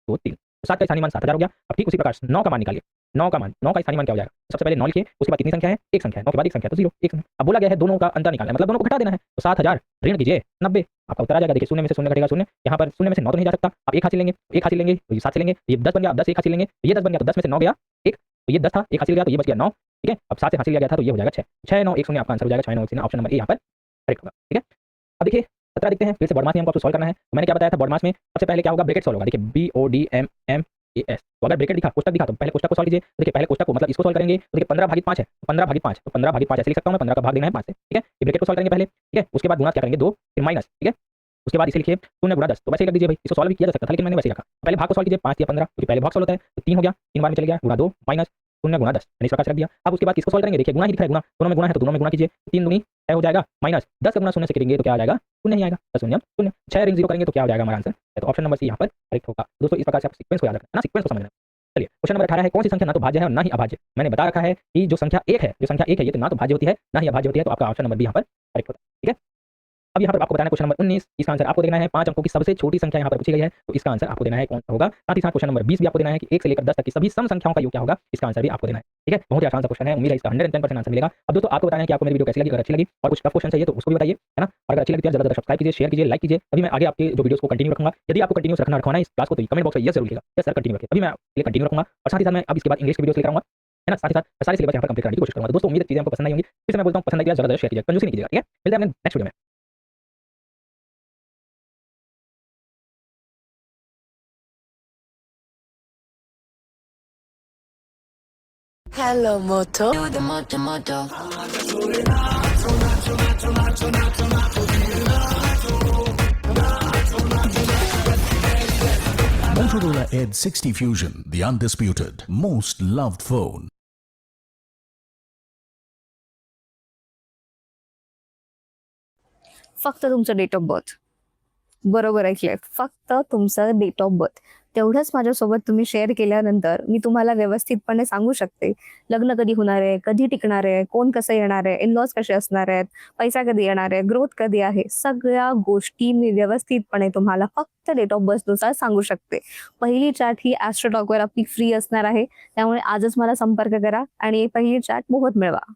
2 3, तो 7 का स्थानीय मान 7000 हो गया। अब ठीक उसी प्रकार 9 का मान निकालिए, 9 का मान, 9 का स्थानीय मान क्या हो जाएगा, सबसे पहले 9 लिखिए, उसके बाद कितनी संख्या है, एक संख्या है, 9 के बाद एक संख्या तो 0 एक संख्या। अब बोला गया है दोनों का अंतर निकालना है, मतलब दोनों को घटा देना है, तो 7000 ऋण कीजिए 90, आपका उत्तर आ जाएगा। देखिए शून्य में से शून्य घटेगा शून्य, यहाँ पर शून्य में से 9 तो नहीं जा सकता, आप 1 हासिल लेंगे, 1 हासिल लेंगे तो ये 7 से लेंगे, ये 10 बन गया, अब 10 1 हासिल लेंगे तो ये 10 बन गया, तो 10 में से 9 गया 1, तो ये 10 था, 1 हासिल गया तो ये बच गया 9। ठीक है, अब 7 से हासिल लिया गया था तो ये हो जाएगा 6 6 9 1 0, आपका आंसर हो जाएगा 6 9 1 ऑप्शन नंबर ए यहाँ पर करेक्ट होगा। ठीक है, अब देखिए 17 देखते हैं, फिर से बॉड मास नियम को आपको सॉल्व करना है। तो मैंने क्या बताया था, बॉड मास में सबसे पहले क्या होगा, ब्रैकेट सॉल्व होगा। देखिए BODMAS, तो अगर ब्रैकेट दिखा कोष्टक दिखा तो पहले कोष्टक को सॉल्व कीजिए। तो देखिए पहले कोष्टक को मतलब इसको सॉल्व करेंगे, तो देखिए 15 भागित 5 है, 15 भागित 5, तो 15 भागित 5 ऐसे लिख सकता हूं मैं, 15 का भाग देना है 5 से। ठीक है, ये ब्रैकेट को सॉल्व करेंगे पहले। ठीक है, उसके बाद गुणा क्या करेंगे 2, फिर माइनस। ठीक है, उसके बाद इसे लिखिए 0 गुणा 10, तो वैसे ही रख दीजिए भाई, इसको सॉल्व भी किया जा सकता था लेकिन मैंने वैसे ही रखा। पहले भाग को सॉल्व कीजिए, 5 या 15, क्योंकि पहले भाग सॉल्व होता है, तो 3 हो गया, 3 बार में चले गया, गुणा 2 माइनस 0 गुणा 10, मैंने इस प्रकार से रख दिया। अब उसके बाद किसको सॉल्व करेंगे, देखिए गुणा ही दिखा है, गुणा दोनों में गुणा है तो दोनों में गुणा कीजिए, 3 दूनी 6 हो जाएगा, माइनस 10 का गुणा 0 से करेंगे तो क्या आ जाएगा, शून्य ही आएगा, 10 शून्य 0, 6 ऋण 0 करेंगे तो क्या हो जाएगा हमारा आंसर, तो ऑप्शन नंबर सी यहाँ पर करेक्ट होगा। दोस्तों इस प्रकार से आप सीक्वेंस को याद रखना है ना, सीक्वेंस को समझना। चलिए क्वेश्चन नंबर 18 है, कौन सी संख्या ना तो भाज्य है और ना ही अभाज्य। मैंने बता रखा है कि जो संख्या 1 है, ये तो ना तो भाज्य होती है ना ही अभाज्य होती है, तो आपका ऑप्शन नंबर बी यहाँ पर करेक्ट होता है। ठीक है, अब यहाँ पर आपको बताना है क्वेश्चन नंबर 19, इसका आंसर आपको देना है। 5 अंकों की सबसे छोटी संख्या यहाँ पर पूछी गई है, तो इसका आंसर आपको देना है कौन सा होगा। साथ ही साथ क्वेश्चन नंबर 20 भी आपको देना है कि 1 से लेकर 10 तक की सभी सम संख्याओं का योग क्या होगा, इसका आंसर भी आपको देना है। ठीक है, बहुत ही आसान सा क्वेश्चन है, उम्मीद है इसका 110% आंसर मिलेगा। अब दोस्तों आपको बताना है कि आपको मेरी वीडियो कैसी लगी, अगर अच्छी लगी और कुछ टफ क्वेश्चन चाहिए तो उसको भी बताइए, है ना। और अगर अच्छी लगी तो ज़्यादा सब्सक्राइब कीजिए, शेयर कीजिए, लाइक कीजिए। अभी मैं आगे आपके जो वीडियोस को कंटिन्यू रखूंगा, यदि आपको कंटिन्यू रखवाना है इस क्लास को तो कमेंट बॉक्स में यस जरूर लिखिएगा, यस सर कंटिन्यू रखिए। अभी मैं ये कंटिन्यू रखूंगा और साथ ही साथ मैं अब इसके बाद इंग्लिश की वीडियोस लेकर आऊंगा, है ना। साथ ही साथ सारे सिलेबस यहाँ पर कंप्लीट करने की कोशिश करूंगा। तो दोस्तों उम्मीद है चीजें आपको पसंद आई होंगी, फिर से मैं बोलता हूँ पसंद आई तो ज़्यादा शेयर कीजिए, कंजूसी नहीं कीजिएगा। ठीक है, मिलते हैं अपने नेक्स्ट वीडियो में। Hello, Moto. Do the Moto Moto. Motorola Edge 60 Fusion, the undisputed, most loved phone. फक्त तुमचं डेट ऑफ बर्थ. बरोबर ऐकलंय. फक्त तुमचं डेट ऑफ बर्थ तेवढंच माझ्यासोबत तुम्ही शेअर केल्यानंतर मी तुम्हाला व्यवस्थितपणे सांगू शकते, लग्न कधी होणार आहे, कधी टिकणार आहे, कोण कसं येणार आहे, इन-लॉज कसे असणार आहेत, पैसा कधी येणार आहे, ग्रोथ कधी आहे, सगळ्या गोष्टी मी व्यवस्थितपणे तुम्हाला फक्त डेट ऑफ बर्थनुसार सांगू शकते. पहिली चॅट ही ॲस्ट्रोटॉकवर आपली फ्री असणार आहे. त्यामुळे आजच मला संपर्क करा आणि पहिली चॅट मोफत मिळवा.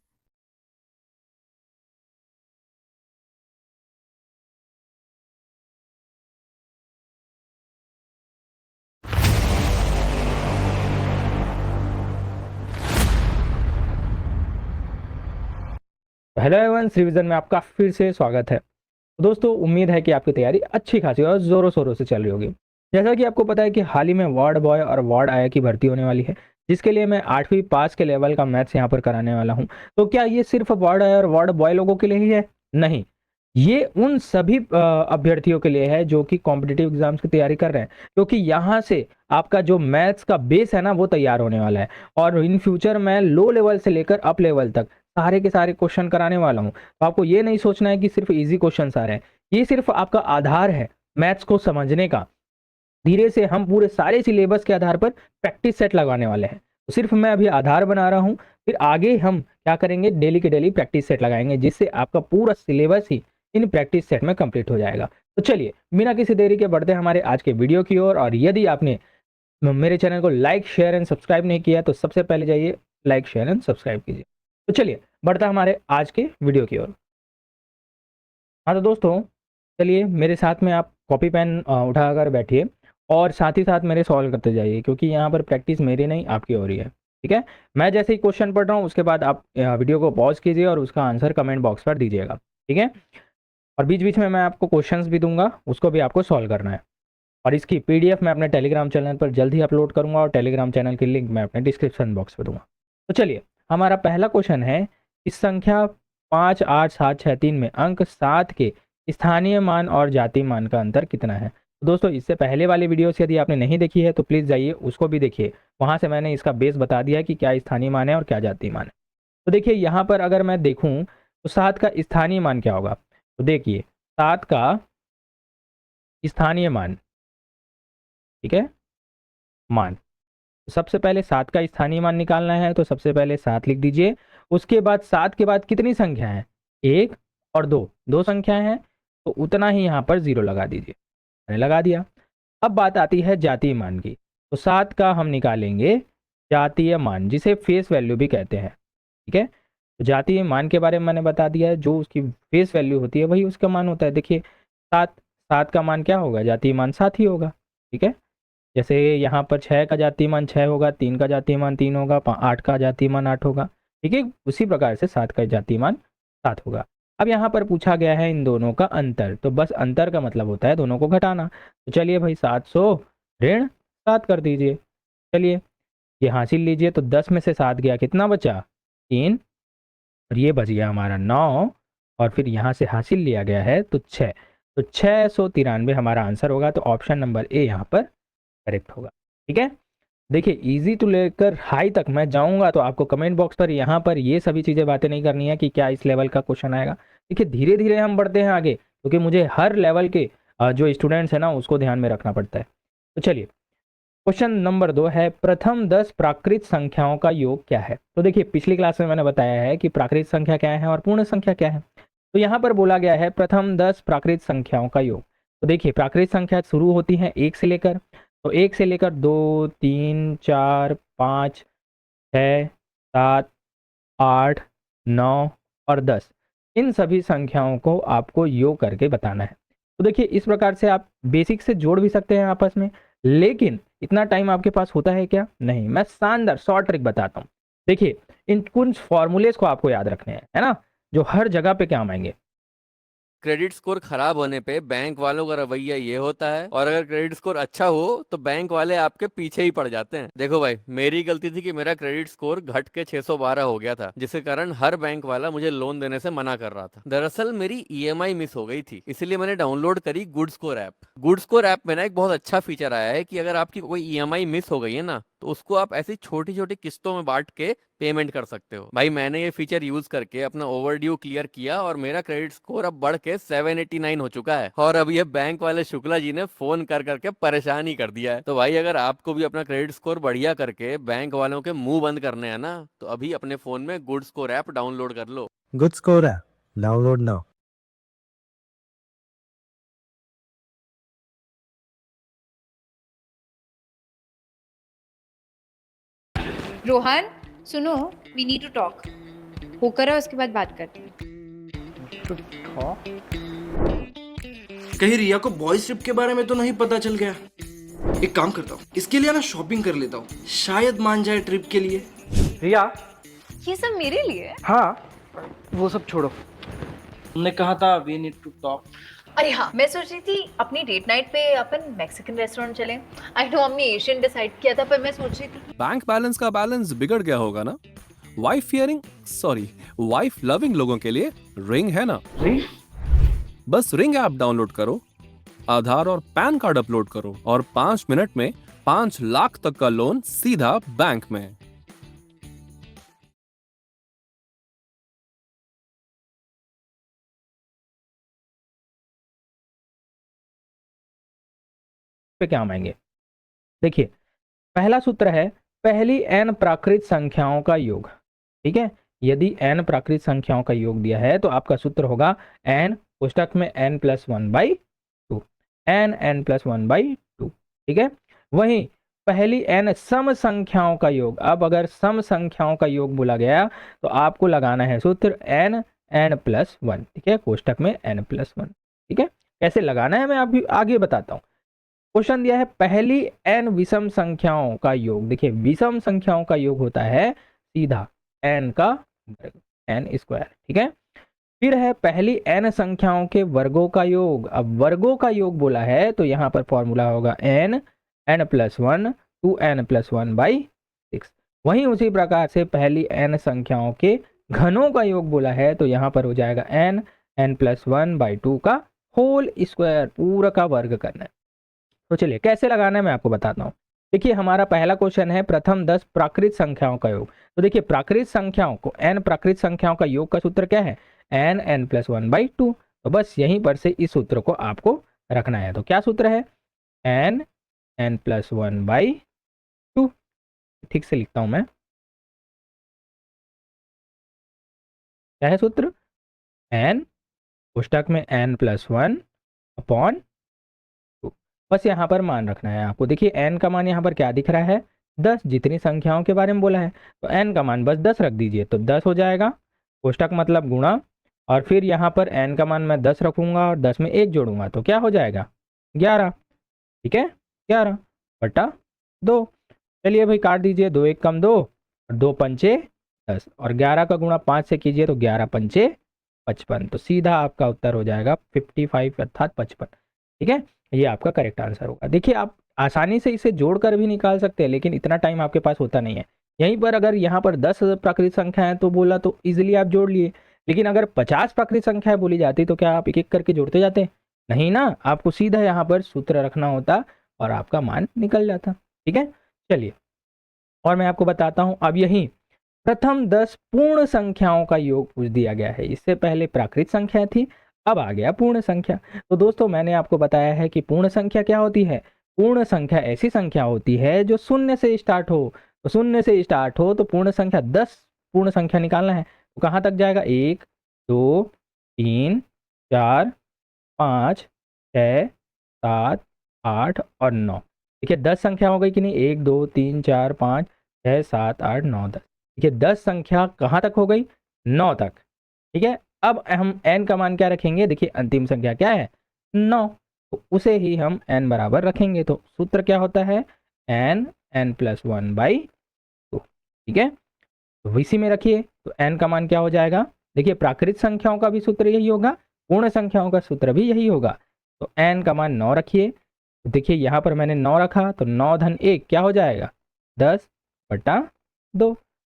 हेलो एवरीवन, रिवीजन में आपका फिर से स्वागत है। तो दोस्तों, उम्मीद है कि आपकी तैयारी अच्छी खासी और ज़ोरों शोरों से चल रही होगी। जैसा कि आपको पता है कि हाल ही में वार्ड बॉय और वार्ड आया की भर्ती होने वाली है, जिसके लिए मैं 8वीं पास के लेवल का मैथ्स यहाँ पर कराने वाला हूँ। तो क्या ये सिर्फ वार्ड आया और वार्ड बॉय लोगों के लिए ही है? नहीं, ये उन सभी अभ्यर्थियों के लिए है जो कि कॉम्पिटिटिव एग्जाम्स की तैयारी कर रहे हैं, क्योंकि यहाँ से आपका जो मैथ्स का बेस है ना, वो तैयार होने वाला है। और इन फ्यूचर मैं लो लेवल से लेकर अप लेवल तक सारे के सारे क्वेश्चन कराने वाला हूँ। तो आपको ये नहीं सोचना है कि सिर्फ इजी क्वेश्चन आ रहे हैं, ये सिर्फ आपका आधार है मैथ्स को समझने का। धीरे से हम पूरे सारे सिलेबस के आधार पर प्रैक्टिस सेट लगाने वाले हैं। तो सिर्फ मैं अभी आधार बना रहा हूँ, फिर आगे हम क्या करेंगे, डेली के डेली प्रैक्टिस सेट लगाएंगे, जिससे आपका पूरा syllabus he in practice set में कंप्लीट हो जाएगा। तो चलिए बिना किसी देरी के बढ़ते हैं हमारे आज के वीडियो की ओर। और यदि आपने मेरे चैनल को लाइक शेयर एंड सब्सक्राइब नहीं किया तो सबसे पहले जाइए लाइक शेयर एंड सब्सक्राइब कीजिए। तो चलिए बढ़ता हमारे आज के वीडियो की ओर। हाँ तो दोस्तों, चलिए मेरे साथ में आप कॉपी पेन उठाकर बैठिए और साथ ही साथ मेरे सॉल्व करते जाइए, क्योंकि यहाँ पर प्रैक्टिस मेरी नहीं आपकी हो रही है। ठीक है, मैं जैसे ही क्वेश्चन पढ़ रहा हूँ उसके बाद आप वीडियो को पॉज कीजिए और उसका आंसर कमेंट बॉक्स पर दीजिएगा। ठीक है, और बीच बीच में मैं आपको क्वेश्चंस भी दूंगा, उसको भी आपको सॉल्व करना है। और इसकी पीडीएफ मैं अपने टेलीग्राम चैनल पर जल्द ही अपलोड करूंगा और टेलीग्राम चैनल की लिंक मैं अपने डिस्क्रिप्शन बॉक्स पर दूंगा। तो चलिए, हमारा पहला क्वेश्चन है, इस संख्या 58763 में अंक 7 के स्थानीय मान और जाति मान का अंतर कितना है? तो दोस्तों, इससे पहले वाली वीडियो से यदि आपने नहीं देखी है तो प्लीज़ जाइए उसको भी देखिए। वहाँ से मैंने इसका बेस बता दिया है कि क्या स्थानीय मान है और क्या जाति मान है। तो देखिए यहाँ पर अगर मैं देखूँ तो 7 का स्थानीय मान क्या होगा? तो देखिए 7 का स्थानीय मान, ठीक है, मान। तो सबसे पहले 7 का स्थानीय मान निकालना है, तो सबसे पहले 7 लिख दीजिए। उसके बाद 7 के बाद कितनी संख्या है? 1 और 2, दो संख्याएं हैं, तो उतना ही यहाँ पर 0 लगा दीजिए। मैंने लगा दिया। अब बात आती है जातीय मान की। तो 7 का हम निकालेंगे जातीय मान, जिसे फेस वैल्यू भी कहते हैं। ठीक है, तो जातीय मान के बारे में मैंने बता दिया है, जो उसकी फेस वैल्यू होती है वही उसका मान होता है। देखिए 7 का मान क्या होगा? जातीय मान 7 ही होगा। ठीक है, जैसे यहाँ पर 6 का जातीय मान 6 होगा, 3 का जातीय मान 3 होगा, 8 का जातीय मान 8 होगा। ठीक है, उसी प्रकार से 7 का जातीय मान 7 होगा। अब यहाँ पर पूछा गया है इन दोनों का अंतर, तो बस अंतर का मतलब होता है दोनों को घटाना। तो चलिए भाई 700 ऋण 7 कर दीजिए। चलिए ये हासिल लीजिए, तो 10 में से 7 गया, कितना बचा? 3, और ये बच गया हमारा 9, और फिर यहाँ से हासिल लिया गया है तो 6। तो 693 हमारा आंसर होगा। तो ऑप्शन नंबर ए यहाँ पर करेक्ट होगा। ठीक है, देखिए इजी टू लेकर हाई तक मैं जाऊंगा, तो आपको कमेंट बॉक्स पर यहाँ पर ये सभी चीज़ें बातें नहीं करनी है कि क्या इस लेवल का क्वेश्चन आएगा। देखिए धीरे धीरे हम बढ़ते हैं आगे, क्योंकि मुझे हर लेवल के जो स्टूडेंट्स हैं ना उसको ध्यान में रखना पड़ता है। तो चलिए क्वेश्चन नंबर 2 है, प्रथम 10 प्राकृत संख्याओं का योग क्या है? तो देखिए पिछली क्लास में मैंने बताया है कि प्राकृत संख्या क्या है और पूर्ण संख्या क्या है। तो यहाँ पर बोला गया है प्रथम 10 प्राकृत संख्याओं का योग। तो देखिए प्राकृत संख्या शुरू होती है 1 से लेकर, तो 1 से लेकर 2, 3, 4, 5, 6, 7, 8, 9 और 10, इन सभी संख्याओं को आपको योग करके बताना है। तो देखिए इस प्रकार से आप बेसिक से जोड़ भी सकते हैं आपस में, लेकिन इतना टाइम आपके पास होता है क्या? नहीं। मैं शानदार शॉर्ट ट्रिक बताता हूँ। देखिए इन कुछ फॉर्मूलेज को आपको याद रखने हैं, है ना, जो हर जगह पे काम आएंगे। क्रेडिट स्कोर खराब होने पे बैंक वालों का रवैया ये होता है, और अगर क्रेडिट स्कोर अच्छा हो तो बैंक वाले आपके पीछे ही पड़ जाते हैं। देखो भाई, मेरी गलती थी कि मेरा क्रेडिट स्कोर घट के 612 हो गया था, जिसके कारण हर बैंक वाला मुझे लोन देने से मना कर रहा था। दरअसल मेरी ईएमआई मिस हो गई थी, इसलिए मैंने डाउनलोड करी good score app. Good score app में ना एक बहुत अच्छा फीचर आया है कि अगर आपकी कोई ईएमआई मिस हो गई है ना, तो उसको आप ऐसी छोटी छोटी किस्तों में बांट के पेमेंट कर सकते हो। भाई मैंने ये फीचर यूज करके अपना ओवरड्यू क्लियर किया और मेरा क्रेडिट स्कोर अब बढ़ के 789 हो चुका है। और अब ये बैंक वाले शुक्ला जी ने फोन कर करके परेशान ही कर दिया है। तो भाई अगर आपको भी अपना क्रेडिट स्कोर बढ़िया करके बैंक वालों के मुंह बंद करने हैं ना, तो अभी अपने फोन में गुड स्कोर ऐप डाउनलोड कर लो। Good score app. Download now. Rohan सुनो, वी नीड टू टॉक। होकर है उसके बाद बात करते हैं। कहीं रिया को बॉयज ट्रिप के बारे में तो नहीं पता चल गया? एक काम करता हूँ, इसके लिए ना शॉपिंग कर लेता हूँ, शायद मान जाए ट्रिप के लिए। रिया, ये सब मेरे लिए? हाँ वो सब छोड़ो, हमने कहा था वी नीड टू टॉक। अरे हाँ, मैं सोच रही थी अपनी डेट नाइट पे अपन मैक्सिकन रेस्टोरेंट चलें। आई नो हमने एशियन डिसाइड किया था, पर मैं सोच रही थी बैंक बैलेंस का बैलेंस बिगड़ गया होगा ना। वाइफ लविंग लोगों के लिए रिंग है ना। रिंग? बस रिंग ऐप डाउनलोड करो, आधार और पैन कार्ड अपलोड करो और 5 मिनट में 5 लाख तक का लोन सीधा बैंक में। पे क्या हम आएंगे? देखिए, पहला सूत्र है पहली n प्राकृत संख्याओं का योग। ठीक है, यदि n प्राकृत संख्याओं का योग दिया है तो आपका सूत्र होगा n पुस्तक में n+1/2, n+1/2। ठीक है, वहीं पहली n सम संख्याओं का योग। अब अगर सम संख्याओं का योग बोला गया तो आपको लगाना है सूत्र n+1। ठीक है, कोष्टक में n+1। ठीक है, कैसे लगाना है मैं आपको आगे बताता हूँ। क्वेश्चन दिया है पहली n विषम संख्याओं का योग। देखिए, विषम संख्याओं का योग होता है सीधा n का वर्ग, n²। ठीक है, फिर है पहली n संख्याओं के वर्गों का योग। अब वर्गों का योग बोला है तो यहाँ पर फॉर्मूला होगा n+1 2n+1/6। वहीं उसी प्रकार से पहली n संख्याओं के घनों का योग बोला है तो यहाँ पर हो जाएगा n+1/2 का होल स्क्वायर, पूरा का वर्ग करना है। तो चलिए कैसे लगाना है मैं आपको बताता हूँ। देखिए, हमारा पहला क्वेश्चन है प्रथम 10 प्राकृत संख्याओं का योग। तो देखिए, प्राकृत संख्याओं को n प्राकृत संख्याओं का योग का सूत्र क्या है? n+1/2। तो बस यहीं पर से इस सूत्र को आपको रखना है। तो क्या सूत्र है? n+1/2। ठीक से लिखता हूं मैं, क्या है सूत्र? n पुस्तक में n+1/2। बस यहाँ पर मान रखना है आपको। देखिए, n का मान यहाँ पर क्या दिख रहा है? 10। जितनी संख्याओं के बारे में बोला है तो n का मान बस 10 रख दीजिए तो 10 हो जाएगा। कोष्टक मतलब गुणा, और फिर यहाँ पर n का मान मैं 10 रखूंगा और 10 में 1 जोड़ूंगा तो क्या हो जाएगा? 11। ठीक है, 11/2। चलिए भाई काट दीजिए, 2 1 कम 2 और 2 पंचे 10 और 11 का गुणा 5 से कीजिए तो 11 पंचे 55। तो सीधा आपका उत्तर हो जाएगा 55 अर्थात 55। ठीक है, ये आपका करेक्ट आंसर होगा। देखिए, आप आसानी से इसे जोड़कर भी निकाल सकते हैं, लेकिन इतना टाइम आपके पास होता नहीं है। यहीं पर अगर यहाँ पर 10 प्राकृतिक संख्या है तो बोला तो इजीली आप जोड़ लिए, लेकिन अगर 50 प्राकृतिक संख्या बोली जाती तो क्या आप एक एक करके जोड़ते जाते? नहीं ना, आपको सीधा यहाँ पर सूत्र रखना होता और आपका मान निकल जाता। ठीक है, चलिए और मैं आपको बताता हूँ। अब यही प्रथम 10 पूर्ण संख्याओं का योग पूछ दिया गया है। इससे पहले प्राकृत संख्या थी, अब आ गया पूर्ण संख्या। तो दोस्तों, मैंने आपको बताया है कि पूर्ण संख्या क्या होती है। पूर्ण संख्या ऐसी संख्या होती है जो शून्य से स्टार्ट हो। तो शून्य से स्टार्ट हो तो पूर्ण संख्या 10 पूर्ण संख्या निकालना है। तो कहाँ तक जाएगा? 1 2 3 4 5 6 7 8 और 9। देखिए, 10 संख्या हो गई कि नहीं? 1 2 3 4 5 6 7 8 9 10। देखिए, 10 संख्या कहाँ तक हो गई? 9 तक। ठीक है, अब हम n का मान क्या रखेंगे? देखिए, अंतिम संख्या क्या है? 9, तो उसे ही हम n बराबर रखेंगे। तो सूत्र क्या होता है? n+1/2। ठीक है, तो इसी में रखिए तो n का मान क्या हो जाएगा? देखिए, प्राकृत संख्याओं का भी सूत्र यही होगा, पूर्ण संख्याओं का सूत्र भी यही होगा। तो n का मान 9 रखिए। तो देखिए, यहाँ पर मैंने 9 रखा तो 9 धन 1 क्या हो जाएगा? 10/2।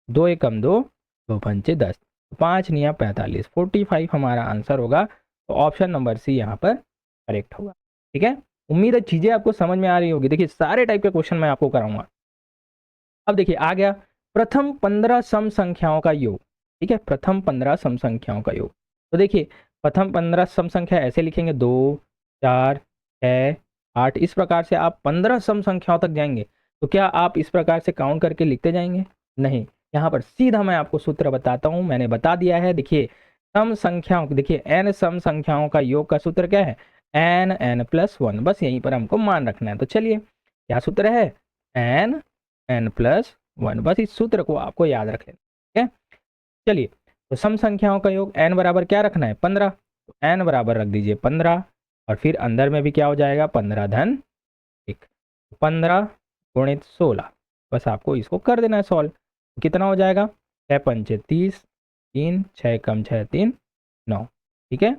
2 1 कम 2, 2 पंचे 10, 5 9 45, 45 हमारा आंसर होगा। तो ऑप्शन नंबर सी यहाँ पर करेक्ट होगा। ठीक है, उम्मीद है चीज़ें आपको समझ में आ रही होगी। देखिए, सारे टाइप के क्वेश्चन मैं आपको कराऊंगा। अब देखिए आ गया प्रथम 15 सम संख्याओं का योग, ठीक है, प्रथम 15 सम संख्याओं का योग। तो देखिए प्रथम 15 सम संख्या ऐसे लिखेंगे 2 4 6 8, इस प्रकार से आप 15 सम संख्याओं तक जाएंगे। तो क्या आप इस प्रकार से काउंट करके लिखते जाएंगे? नहीं, यहाँ पर सीधा मैं आपको सूत्र बताता हूँ, मैंने बता दिया है। देखिए सम संख्याओं, देखिए n सम संख्याओं का योग का सूत्र क्या है? n प्लस 1, बस यहीं पर हमको मान रखना है। तो चलिए क्या सूत्र है? n प्लस 1, बस इस सूत्र को आपको याद रख लेना, ठीक है। चलिए तो सम संख्याओं का योग n बराबर क्या रखना है? 15, तो n बराबर रख दीजिए 15, और फिर अंदर में भी क्या हो जाएगा? 15 धन 1, 15 गुणित 16, बस आपको इसको कर देना है सॉल्व। तो कितना हो जाएगा? 6 पंचे 30, 3 6 कम 6 3 9, ठीक है,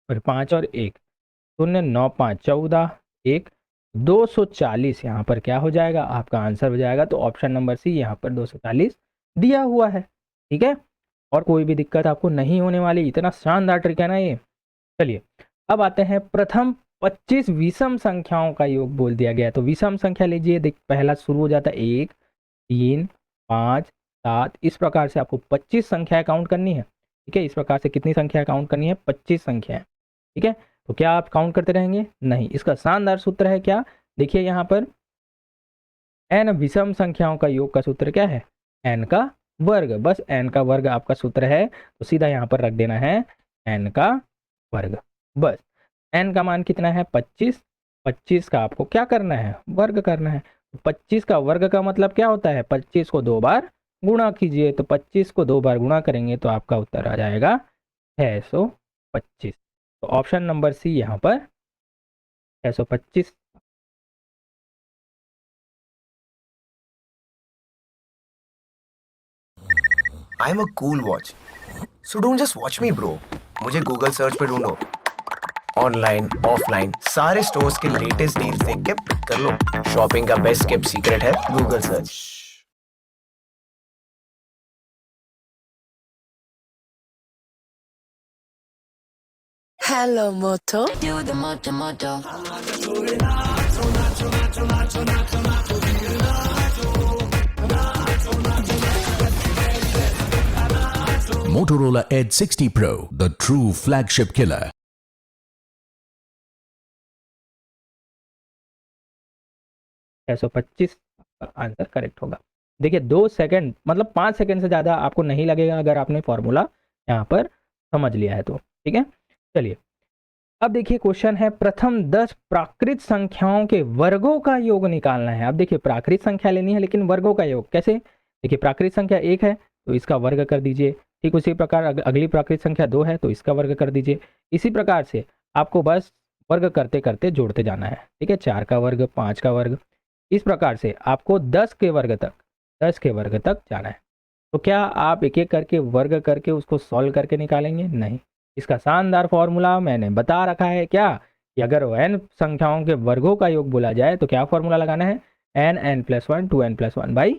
और 5 और 1 0, 9 5 14, 1 240, यहाँ पर क्या हो जाएगा? आपका आंसर हो जाएगा। तो ऑप्शन नंबर सी यहाँ पर 240 दिया हुआ है, ठीक है। और कोई भी दिक्कत आपको नहीं होने वाली, इतना शानदार ट्रिक है ना ये। चलिए अब आते हैं प्रथम 25 विषम संख्याओं का योग बोल दिया गया है। तो विषम संख्या लीजिए, देख पहला शुरू हो जाता है 1 3 5 7, इस प्रकार से आपको 25 संख्याएं काउंट करनी है, ठीक है। इस प्रकार से कितनी संख्या काउंट करनी है? 25 संख्याएं, ठीक है। तो क्या आप काउंट करते रहेंगे? नहीं, इसका शानदार सूत्र है क्या? देखिए यहाँ पर n विषम संख्याओं का योग का सूत्र क्या है? n का वर्ग, बस n का वर्ग आपका सूत्र है। तो सीधा यहाँ पर रख देना है n का वर्ग, बस। n का मान कितना है? 25, 25 का आपको क्या करना है? वर्ग करना है। 25 का वर्ग का मतलब क्या होता है? 25 को 2 बार गुणा कीजिए। तो 25 को 2 बार गुणा करेंगे तो आपका उत्तर आ जाएगा 625। तो ऑप्शन नंबर सी यहाँ पर 625। I am a cool watch, so don't just watch me bro. मुझे गूगल सर्च पे ढूंढो, ऑनलाइन ऑफलाइन सारे स्टोर्स के लेटेस्ट डील्स देख के पिक कर लो। शॉपिंग का बेस्ट केप्ट सीक्रेट है Google search. Hello, Moto. Do the moto moto. Motorola Edge 60 Pro, the true flagship killer. सौ 25 आंसर करेक्ट होगा। देखिए 2 सेकंड मतलब 5 सेकंड से ज़्यादा आपको नहीं लगेगा अगर आपने फॉर्मूला यहाँ पर समझ लिया है तो, ठीक है। चलिए अब देखिए क्वेश्चन है प्रथम 10 प्राकृत संख्याओं के वर्गों का योग निकालना है। अब देखिए प्राकृत संख्या लेनी है लेकिन वर्गों का योग कैसे? देखिए प्राकृत संख्या 1 है तो इसका वर्ग कर दीजिए, ठीक उसी प्रकार अगली प्राकृत संख्या 2 है तो इसका वर्ग कर दीजिए। इसी प्रकार से आपको बस वर्ग करते करते जोड़ते जाना है, ठीक है। 4 का वर्ग, 5 का वर्ग, इस प्रकार से आपको 10 के वर्ग तक जाना है। तो क्या आप एक एक करके वर्ग करके उसको सॉल्व करके निकालेंगे? नहीं, इसका शानदार फॉर्मूला मैंने बता रखा है क्या कि अगर n संख्याओं के वर्गों का योग बोला जाए तो क्या फॉर्मूला लगाना है? n plus 1 2n plus 1 by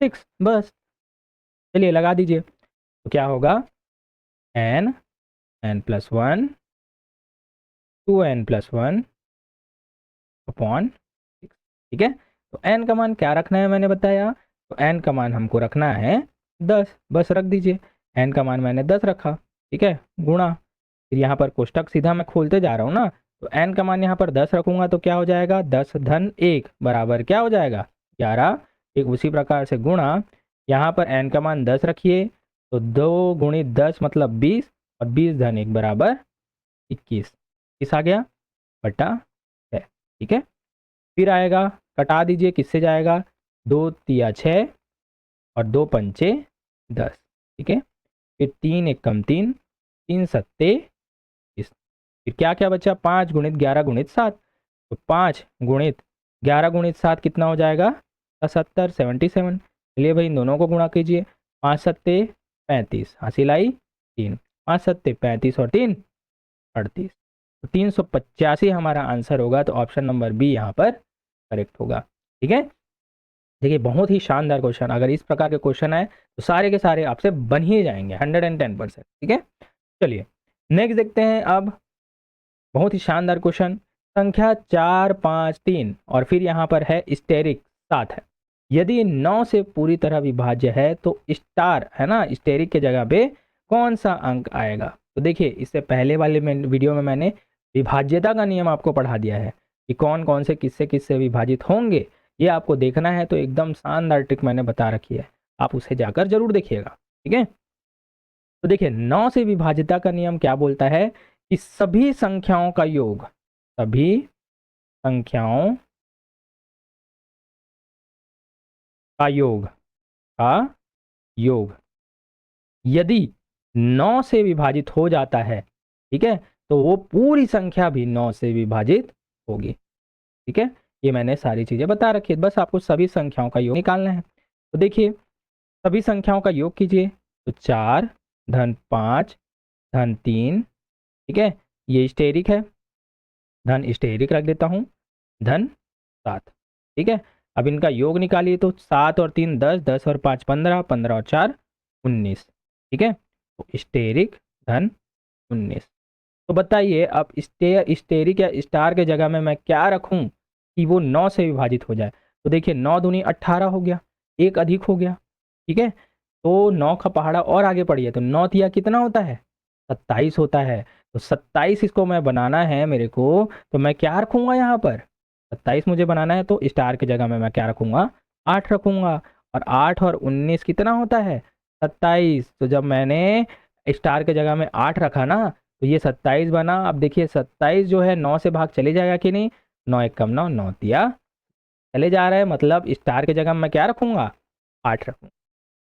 6, बस। चलिए लगा दीजिए, तो क्या होगा? n plus 1 2n plus 1 upon 6, ठीक है। तो n का मान क्या रखना है मैंने बताया? तो n का मान हमको रखना है 10, बस रख दीजिए। n का मान मैंने 10 रखा, ठीक है, गुणा, फिर यहाँ पर कोष्टक सीधा मैं खोलते जा रहा हूँ ना, तो n का मान यहाँ पर 10 रखूंगा तो क्या हो जाएगा? 10 धन 1 बराबर क्या हो जाएगा? 11। एक उसी प्रकार से गुणा, यहाँ पर n का मान 10 रखिए तो 2 गुणित 10 मतलब 20, और 20 धन 1 बराबर 21, किस आ गया? बटा 6, ठीक है। फिर आएगा, कटा दीजिए, किससे जाएगा? 2 तिया 6 और 2 पंचे 10, ठीक है। फिर 3 1 कम 3, 3 सत्ते 20, फिर क्या क्या बचा? 5 गुणित 11 गुणित 7, तो 5 गुणित 11 गुणित 7 कितना हो जाएगा? 70 77। चलिए भाई इन दोनों को गुणा कीजिए, 5 सत्ते 35, हासिल आई 3, 5 सत्ते 35 और 3 38, तो 385 हमारा आंसर होगा। तो ऑप्शन नंबर बी यहाँ पर करेक्ट होगा, ठीक है। देखिए बहुत ही शानदार क्वेश्चन, अगर इस प्रकार के क्वेश्चन आए तो सारे के सारे आपसे बन ही जाएंगे 110%, ठीक है। चलिए नेक्स्ट देखते हैं अब, बहुत ही शानदार क्वेश्चन, संख्या 4 5 3 और फिर यहाँ पर है स्टेरिक 7 है। यदि 9 से पूरी तरह विभाज्य है तो स्टार है ना, स्टेरिक के जगह पे कौन सा अंक आएगा? तो देखिए इससे पहले वाले वीडियो में मैंने विभाज्यता का नियम आपको पढ़ा दिया है कि कौन कौन से किससे विभाजित होंगे। ये आपको देखना है तो एकदम शानदार ट्रिक मैंने बता रखी है, आप उसे जाकर जरूर देखिएगा। ठीक है, तो देखिए 9 से विभाज्यता का नियम क्या बोलता है कि सभी संख्याओं का योग, सभी संख्याओं का योग यदि 9 से विभाजित हो जाता है, ठीक है, तो वो पूरी संख्या भी 9 से विभाजित होगी। ठीक है, ये मैंने सारी चीजें बता रखी है, बस आपको सभी संख्याओं का योग निकालना है। तो देखिए सभी संख्याओं का योग कीजिए, तो 4 धन 5 धन 3, ठीक है, ये स्टेरिक है, धन स्टेरिक रख देता हूँ, धन 7। ठीक है, अब इनका योग निकालिए, तो 7 और 3 10, 10 और 5 15, 15 और 4 19। ठीक है, तो स्टेरिक धन 19। तो बताइए अब स्टेरिक या स्टार के जगह में मैं क्या रखूं कि वो 9 से विभाजित हो जाए? तो देखिए 9 दूनी 18 हो गया, एक अधिक हो गया। ठीक है, तो 9 का पहाड़ा और आगे पढ़िए, तो 9 तिया कितना होता है? 27 होता है। तो 27 इसको मैं बनाना है मेरे को, तो मैं क्या रखूंगा यहाँ पर? 27 मुझे बनाना है, तो स्टार की जगह में मैं क्या रखूंगा? 8 रखूंगा। और 8 और 19 कितना होता है? 27। तो जब मैंने स्टार के जगह में 8 रखा ना, तो ये 27 बना। अब देखिए 27 जो है 9 से भाग चले जाएगा कि नहीं? 9 एक कम 9, 9 तिया चले जा रहा है, मतलब स्टार के जगह में मैं क्या रखूंगा? 8 रखूंगा।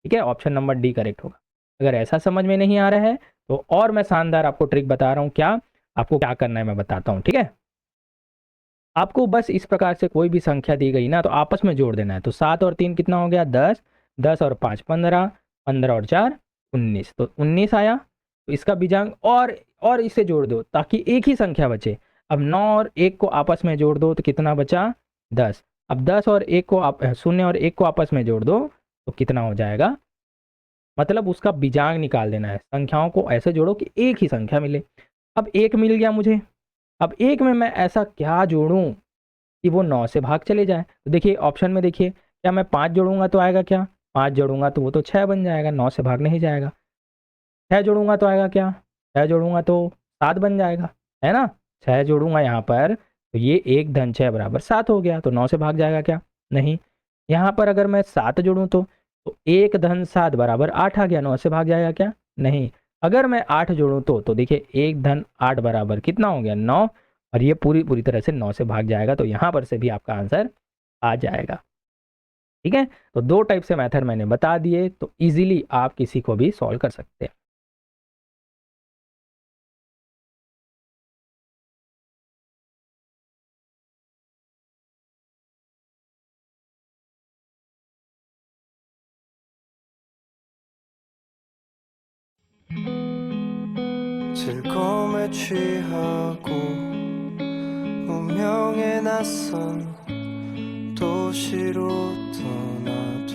ठीक है, ऑप्शन नंबर डी करेक्ट होगा। अगर ऐसा समझ में नहीं आ रहा है तो और मैं शानदार आपको ट्रिक बता रहा हूँ, क्या आपको क्या करना है मैं बताता हूँ। ठीक है, आपको बस इस प्रकार से कोई भी संख्या दी गई ना, तो आपस में जोड़ देना है। तो 7 और 3 कितना हो गया? 10, 10 और 5 15, 15 और 4 19, तो 19 आया। तो इसका बीजांग और इसे जोड़ दो ताकि एक ही संख्या बचे। अब 9 और 1 को आपस में जोड़ दो तो कितना बचा? 10। अब 10 और 1 को 0 और 1 को आपस में जोड़ दो तो कितना हो जाएगा? मतलब उसका बीजांग निकाल देना है। संख्याओं को ऐसे जोड़ो कि एक ही संख्या मिले। अब 1 मिल गया मुझे, अब 1 में मैं ऐसा क्या जोड़ूं कि वो 9 से भाग चले जाए? तो देखिए ऑप्शन में देखिए, क्या मैं 5 जोड़ूंगा तो आएगा क्या? 5 जोड़ूंगा तो वो तो 6 बन जाएगा, 9 से भाग नहीं जाएगा। 6 जोड़ूंगा तो आएगा क्या? 6 जोड़ूंगा तो 7 बन जाएगा, है ना? 6 जोड़ूंगा यहाँ पर तो ये 1 धन 6 बराबर 7 हो गया, तो 9 से भाग जाएगा क्या? नहीं। यहाँ पर अगर मैं 7 जोड़ूं तो 1 धन 7 बराबर 8 आ गया, 9 से भाग जाएगा क्या? नहीं। अगर मैं 8 जोड़ूं तो देखिए 1 धन 8 बराबर कितना हो गया? 9, और ये पूरी तरह से 9 से भाग जाएगा, तो यहाँ पर से भी आपका आंसर आ जाएगा। ठीक है, तो 2 टाइप से मेथड मैंने बता दिए, तो इजीली आप किसी को भी सॉल्व कर सकते हैं। 즐거움에 취하고 운명에 낯선 도시로 떠나도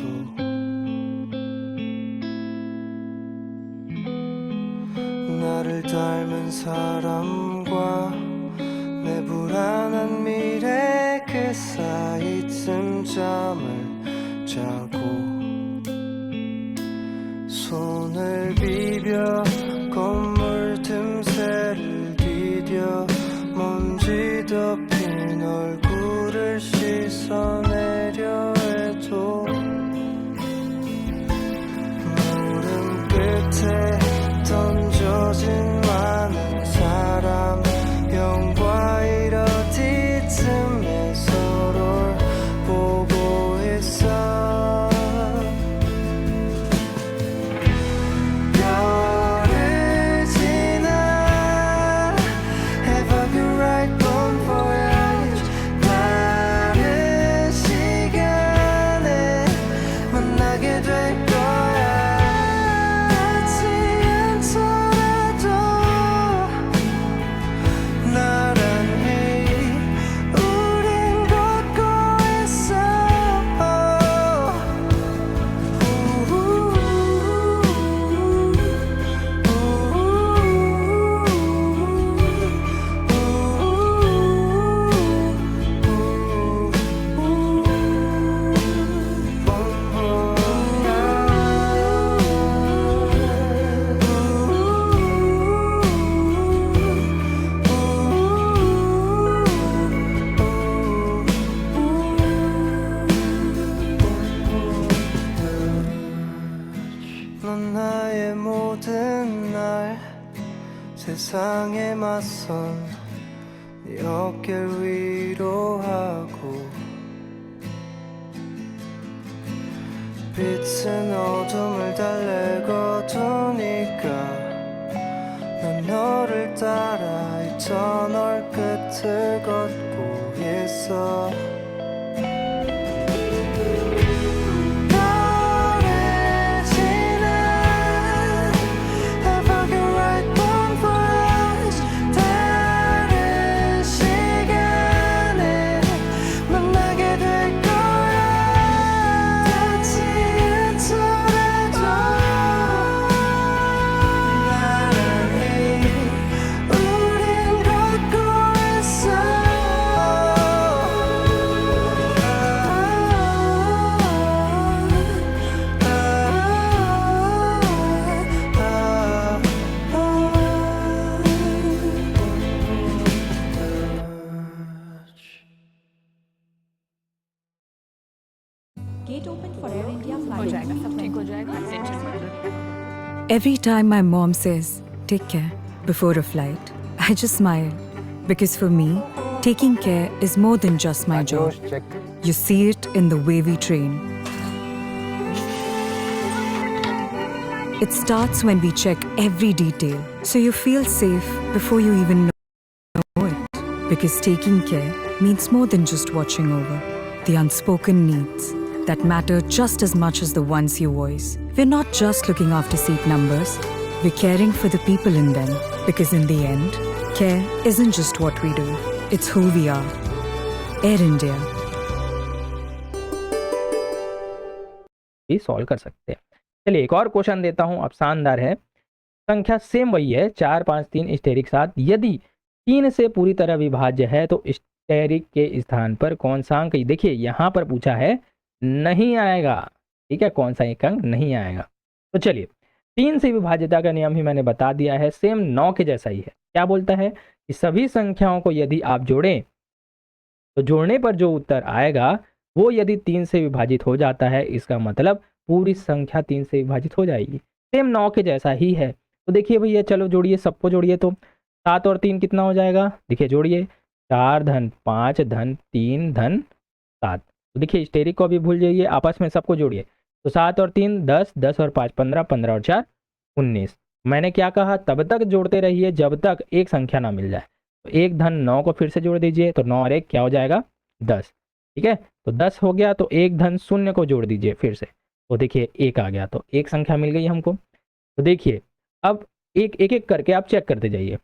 나를 닮은 사람과 내 불안한 미래 그 사이쯤 잠을 자고 손을 비벼 건물 틈새를 디뎌 먼지 덮인 얼굴을 씻어내려 해도 물음 끝에 던져진 많은 사람 영과 일 어디쯤에 서로를 보고 있어 세상에 맞선 네 어깨를 위로하고 빛은 어둠을 달래고 두니까 난 너를 따라 이 터널 끝을 걷고 있어 Every time my mom says, take care, before a flight, I just smile. Because for me, taking care is more than just my job. You see it in the way we train. It starts when we check every detail, so you feel safe before you even know it. Because taking care means more than just watching over. The unspoken needs that matter just as much as the ones you voice. We're not just looking after seat numbers, we're caring for the people in them. Because in the end, care isn't just what we do, it's who we are. Air India. भी solve कर सकते हैं। चलिए एक और question देता हूं, अब शानदार है। संख्या सेम वही है 4, 5, 3 स्टेरिक 7। यदि 3 से पूरी तरह विभाज्य है तो स्टेरिक के स्थान पर कौन सा अंक, देखिए यहाँ पर पूछा है नहीं आएगा, ठीक है, कौन सा एक अंक नहीं आएगा। तो चलिए 3 से विभाज्यता का नियम ही मैंने बता दिया है, सेम 9 के जैसा ही है। क्या बोलता है कि सभी संख्याओं को यदि आप जोड़ें तो जोड़ने पर जो उत्तर आएगा वो यदि 3 से विभाजित हो जाता है, इसका मतलब पूरी संख्या 3 से विभाजित हो जाएगी। सेम 9 के जैसा ही है। तो देखिए भैया चलो जोड़िए, सबको जोड़िए। तो 7 और 3 कितना हो जाएगा, देखिए जोड़िए 4 धन 5 धन 3 धन 7। तो देखिए स्टेरिक को भी भूल जाइए, आपस में सबको जोड़िए। तो 7 और 3 10, 10 और 5 15, 15 और 4 19। मैंने क्या कहा, तब तक जोड़ते रहिए जब तक एक संख्या ना मिल जाए। तो 1 धन 9 को फिर से जोड़ दीजिए, तो 9 और 1 क्या हो जाएगा 10, ठीक है। तो 10 हो गया, तो 1 धन 0 को जोड़ दीजिए फिर से, तो देखिए 1 आ गया, तो एक संख्या मिल गई हमको। तो देखिए अब एक एक करके आप चेक करते जाइए,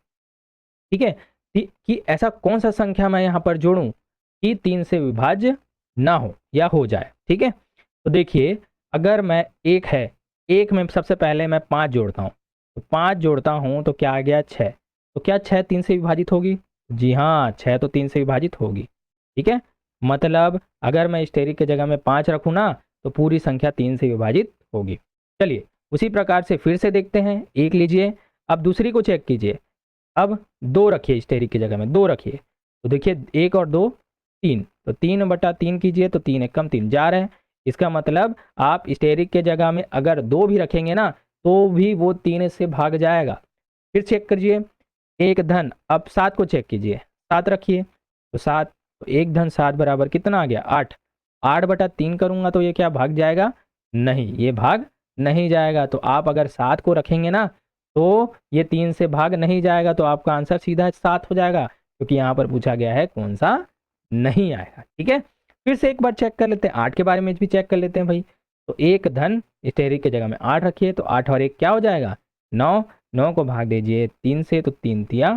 ठीक है, कि ऐसा कौन सा संख्या मैं यहाँ पर जोड़ूं कि 3 से विभाज्य ना हो या हो जाए, ठीक है। तो देखिए अगर मैं एक में सबसे पहले मैं 5 जोड़ता हूँ, तो 5 जोड़ता हूँ तो क्या आ गया 6। तो क्या 6 3 से विभाजित होगी, जी हाँ 6 तो 3 से विभाजित होगी, ठीक है। मतलब अगर मैं स्टेरिक की जगह में 5 रखूँ ना तो पूरी संख्या 3 से विभाजित होगी। चलिए उसी प्रकार से फिर से देखते हैं, 1 लीजिए, अब दूसरी को चेक कीजिए। अब 2 रखिए, स्टेरिक की जगह में 2 रखिए, तो देखिए 1 और 2 3, तो 3/3 कीजिए, तो 3 एकम 3 4 है। इसका मतलब आप स्टेरिक के जगह में अगर 2 भी रखेंगे ना तो भी वो 3 से भाग जाएगा। फिर चेक करिए 1 धन, अब 7 को चेक कीजिए, 7 रखिए, तो 7, तो 1 धन 7 बराबर कितना आ गया 8। 8/3 करूँगा तो ये क्या भाग जाएगा, नहीं, ये भाग नहीं जाएगा। तो आप अगर 7 को रखेंगे ना तो ये 3 से भाग नहीं जाएगा, तो आपका आंसर सीधा 7 हो जाएगा, क्योंकि यहाँ पर पूछा गया है कौन सा नहीं आएगा, ठीक है। फिर से एक बार चेक कर लेते हैं, 8 के बारे में भी चेक कर लेते हैं भाई। तो 1 धन स्टेरिक की जगह में 8 रखिए, तो 8 और 1 क्या हो जाएगा 9, 9 को भाग दीजिए 3 से, तो 3 तिया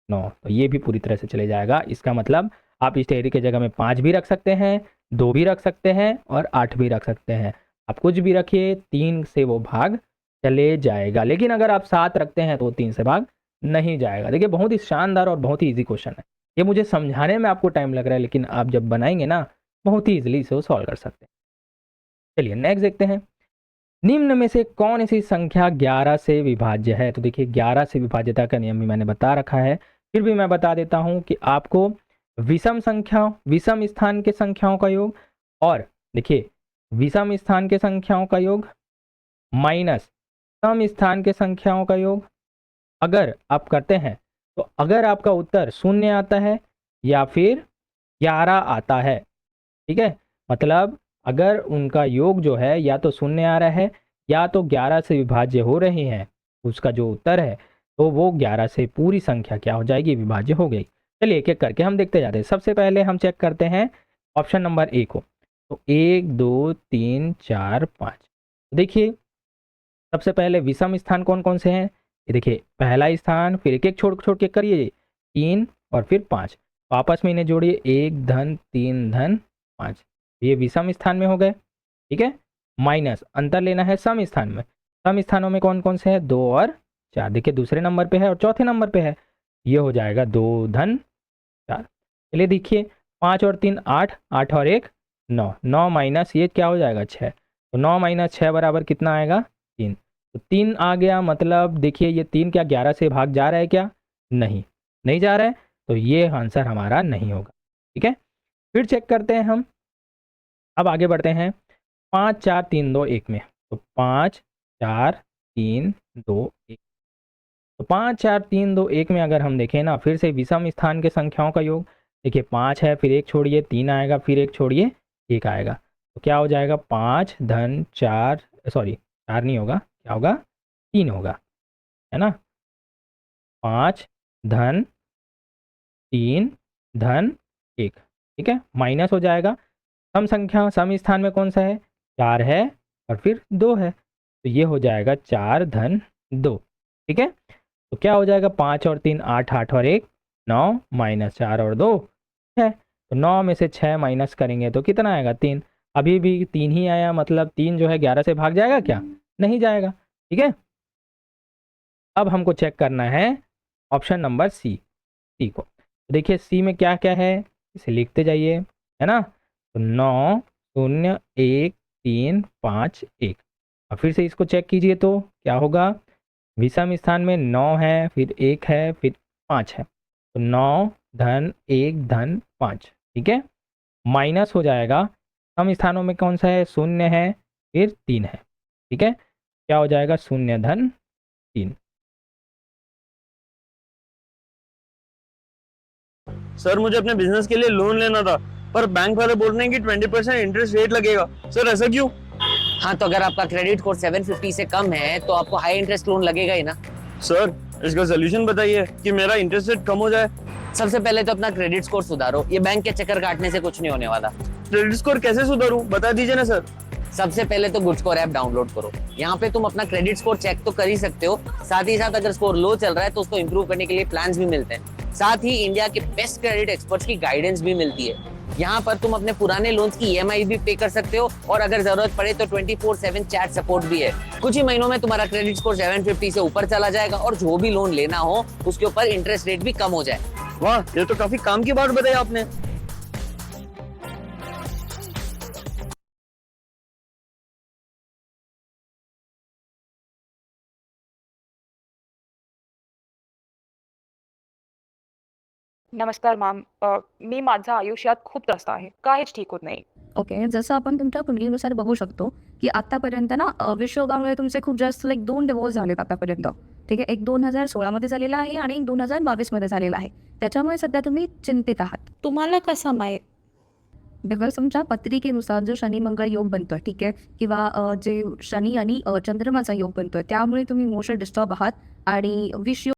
9, तो ये भी पूरी तरह से चले जाएगा। इसका मतलब आप स्टेरिक की जगह में 5 भी रख सकते हैं, 2 भी रख सकते हैं और 8 भी रख सकते हैं। आप कुछ भी रखिए 3 से वो भाग चले जाएगा, लेकिन अगर आप 7 रखते हैं तो 3 से भाग नहीं जाएगा। देखिए बहुत ही शानदार और बहुत ही ईजी क्वेश्चन है। ये मुझे समझाने में आपको टाइम लग रहा है, लेकिन आप जब बनाएंगे ना बहुत ही ईजिली इसे सॉल्व कर सकते हैं। चलिए नेक्स्ट देखते हैं, निम्न में से कौन सी संख्या 11 से विभाज्य है। तो देखिए 11 से विभाज्यता का नियम भी मैंने बता रखा है, फिर भी मैं बता देता हूं कि आपको विषम स्थान के संख्याओं का योग, और देखिए विषम स्थान के संख्याओं का योग माइनस सम स्थान के संख्याओं का योग, अगर आप करते हैं तो अगर आपका उत्तर 0 आता है या फिर 11 आता है, ठीक है, मतलब अगर उनका योग जो है या तो 0 आ रहा है या तो 11 से विभाज्य हो रहे हैं, उसका जो उत्तर है तो वो 11 से पूरी संख्या क्या हो जाएगी, विभाज्य हो गई। चलिए एक एक करके हम देखते जाते हैं। सबसे पहले हम चेक करते हैं ऑप्शन नंबर ए को। तो 1 2 3 4 5, देखिए सबसे पहले विषम स्थान कौन कौन से हैं, ये देखिए पहला स्थान, फिर एक एक छोड़ छोड़ के करिए 3 और फिर 5, तो आपस में इन्हें जोड़िए 1 धन 3 धन 5, ये विषम स्थान में हो गए, ठीक है। माइनस अंतर लेना है सम स्थान में, सम स्थानों में कौन कौन से हैं, 2 और 4, देखिए दूसरे नंबर पे है और चौथे नंबर पे है, ये हो जाएगा 2 धन 4। चलिए देखिए 5 और 3 8, 8 और 1 9, 9 माइनस ये क्या हो जाएगा 6, तो 9 माइनस 6 बराबर कितना आएगा 3, तो 3 आ गया, मतलब देखिए ये 3 क्या 11 से भाग जा रहा है क्या, नहीं, नहीं जा रहा है, तो ये आंसर हमारा नहीं होगा, ठीक है। फिर चेक करते हैं हम, अब आगे बढ़ते हैं 5 4 3 2 1 में, तो 5 4 3 2 1, तो 5 4 3 2 1 में अगर हम देखें ना, फिर से विषम स्थान के संख्याओं का योग, देखिए 5 है, फिर 1 छोड़िए 3 आएगा, फिर 1 छोड़िए 1 आएगा, तो क्या हो जाएगा 5 धन 4, सॉरी 4 नहीं होगा, क्या होगा 3 होगा, है ना, 5 धन 3 धन 1, ठीक है, माइनस हो जाएगा, सम संख्या सम स्थान में कौन सा है, 4 है और फिर 2 है, तो ये हो जाएगा 4 धन 2, ठीक है। तो क्या हो जाएगा 5 और 3 8, 8 और 1 9, माइनस 4 और 2 6, तो 9 में से 6 माइनस करेंगे तो कितना आएगा 3, अभी भी 3 ही आया, मतलब 3 जो है 11 से भाग जाएगा क्या, नहीं जाएगा, ठीक है। अब हमको चेक करना है ऑप्शन नंबर सी को, देखिए सी में क्या क्या है, इसे लिखते जाइए, है ना, तो 9 0 1 3 5 1, और फिर से इसको चेक कीजिए तो क्या होगा, विषम स्थान में 9 है, फिर 1 है, फिर 5 है, तो 9 धन 1 धन 5, ठीक है, माइनस हो जाएगा, सम स्थानों में कौन सा है, 0 है, फिर 3 है, ठीक है, क्या हो जाएगा 0 धन 3। सर मुझे अपने बिजनेस के लिए लोन लेना था, पर बैंक वाले बोल रहे हैं कि 20% इंटरेस्ट रेट लगेगा, सर ऐसा क्यों? हाँ, तो अगर आपका क्रेडिट स्कोर 750 से कम है तो आपको हाई इंटरेस्ट लोन लगेगा ही ना। सर इसका सोल्यूशन बताइए कि मेरा इंटरेस्ट रेट कम हो जाए। सबसे पहले तो अपना क्रेडिट स्कोर सुधारो, ये बैंक के चक्कर काटने से कुछ नहीं होने वाला। क्रेडिट स्कोर कैसे सुधारूं, बता दीजिए ना सर। सबसे पहले तो गुड स्कोर ऐप डाउनलोड करो, यहाँ पे तुम अपना क्रेडिट स्कोर चेक तो कर ही सकते हो, साथ ही साथ अगर स्कोर लो चल रहा है तो उसको इम्प्रूव करने के लिए प्लान्स भी मिलते हैं, साथ ही इंडिया के बेस्ट क्रेडिट एक्सपर्ट्स की गाइडेंस भी मिलती है। यहाँ पर तुम अपने पुराने लोन्स की EMI भी पे कर सकते हो, और अगर जरूरत पड़े तो 24/7 चैट सपोर्ट भी है। कुछ ही महीनों में तुम्हारा क्रेडिट स्कोर 750 से ऊपर चला जाएगा, और जो भी लोन लेना हो उसके ऊपर इंटरेस्ट रेट भी कम हो जाए। वाह, ये तो काफी काम की बात बताई आपने। नमस्कार मॅम, मी माझं आयुष्यात खूप त्रस्त आहे, काहीच ठीक होत नाही। ओके, जसं आपण तुमच्या कुंडलीनुसार बघू शकतो की आतापर्यंत ना विषयोगामुळे तुमचे खूप जास्त 2 डिवोर्स झालेत आतापर्यंत, ठीक आहे, एक 2016 मध्ये झालेला आहे आणि एक 2022 मध्ये झालेला आहे, त्याच्यामुळे सध्या तुम्ही चिंतित आहात। तुम्हाला कसं माहित? बिकॉज तुमच्या पत्रिकेनुसार जो शनी मंगळ योग बनतोय, ठीक आहे, किंवा जे शनी आणि चंद्रमाचा योग बनतोय, त्यामुळे तुम्ही इमोशनल डिस्टर्ब आहात आणि विष